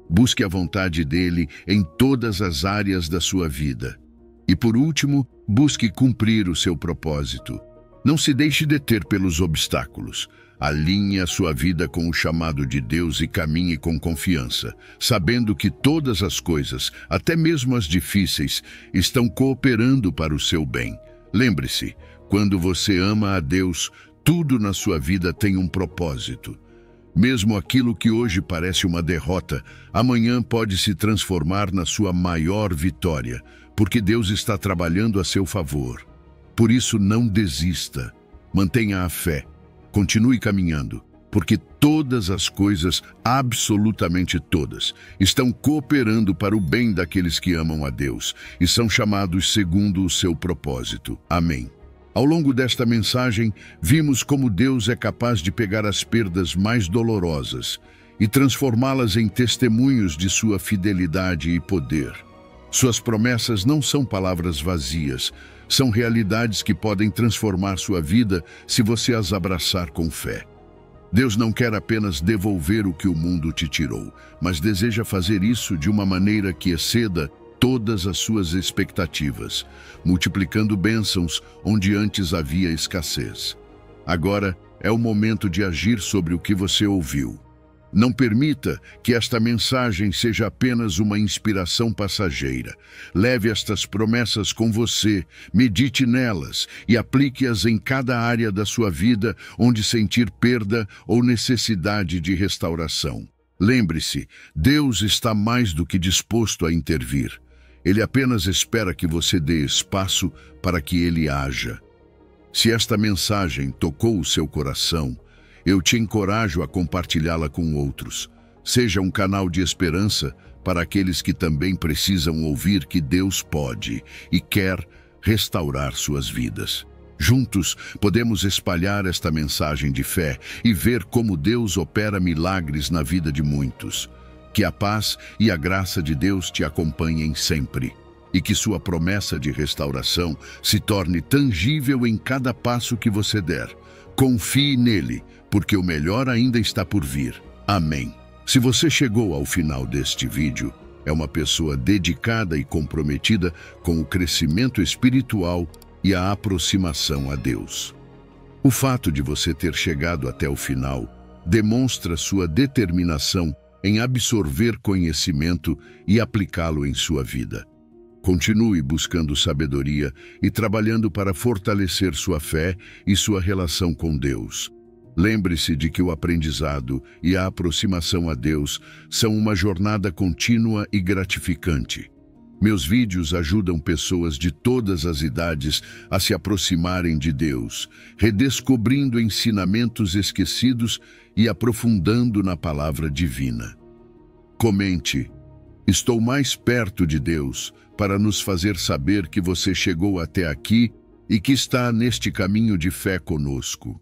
Busque a vontade dele em todas as áreas da sua vida. E por último, busque cumprir o seu propósito. Não se deixe deter pelos obstáculos. Alinhe a sua vida com o chamado de Deus e caminhe com confiança, sabendo que todas as coisas, até mesmo as difíceis, estão cooperando para o seu bem. Lembre-se, quando você ama a Deus, tudo na sua vida tem um propósito. Mesmo aquilo que hoje parece uma derrota, amanhã pode se transformar na sua maior vitória, porque Deus está trabalhando a seu favor. Por isso, não desista. Mantenha a fé. Continue caminhando, porque todas as coisas, absolutamente todas, estão cooperando para o bem daqueles que amam a Deus e são chamados segundo o seu propósito. Amém. Ao longo desta mensagem, vimos como Deus é capaz de pegar as perdas mais dolorosas e transformá-las em testemunhos de sua fidelidade e poder. Suas promessas não são palavras vazias, são realidades que podem transformar sua vida se você as abraçar com fé. Deus não quer apenas devolver o que o mundo te tirou, mas deseja fazer isso de uma maneira que exceda todas as suas expectativas, multiplicando bênçãos onde antes havia escassez. Agora é o momento de agir sobre o que você ouviu. Não permita que esta mensagem seja apenas uma inspiração passageira. Leve estas promessas com você, medite nelas e aplique-as em cada área da sua vida onde sentir perda ou necessidade de restauração. Lembre-se, Deus está mais do que disposto a intervir. Ele apenas espera que você dê espaço para que ele haja. Se esta mensagem tocou o seu coração, eu te encorajo a compartilhá-la com outros. Seja um canal de esperança para aqueles que também precisam ouvir que Deus pode e quer restaurar suas vidas. Juntos, podemos espalhar esta mensagem de fé e ver como Deus opera milagres na vida de muitos. Que a paz e a graça de Deus te acompanhem sempre e que sua promessa de restauração se torne tangível em cada passo que você der. Confie nele, porque o melhor ainda está por vir. Amém. Se você chegou ao final deste vídeo, é uma pessoa dedicada e comprometida com o crescimento espiritual e a aproximação a Deus. O fato de você ter chegado até o final demonstra sua determinação em absorver conhecimento e aplicá-lo em sua vida. Continue buscando sabedoria e trabalhando para fortalecer sua fé e sua relação com Deus. Lembre-se de que o aprendizado e a aproximação a Deus são uma jornada contínua e gratificante. Meus vídeos ajudam pessoas de todas as idades a se aproximarem de Deus, redescobrindo ensinamentos esquecidos e aprofundando na palavra divina. Comente: estou mais perto de Deus, para nos fazer saber que você chegou até aqui e que está neste caminho de fé conosco.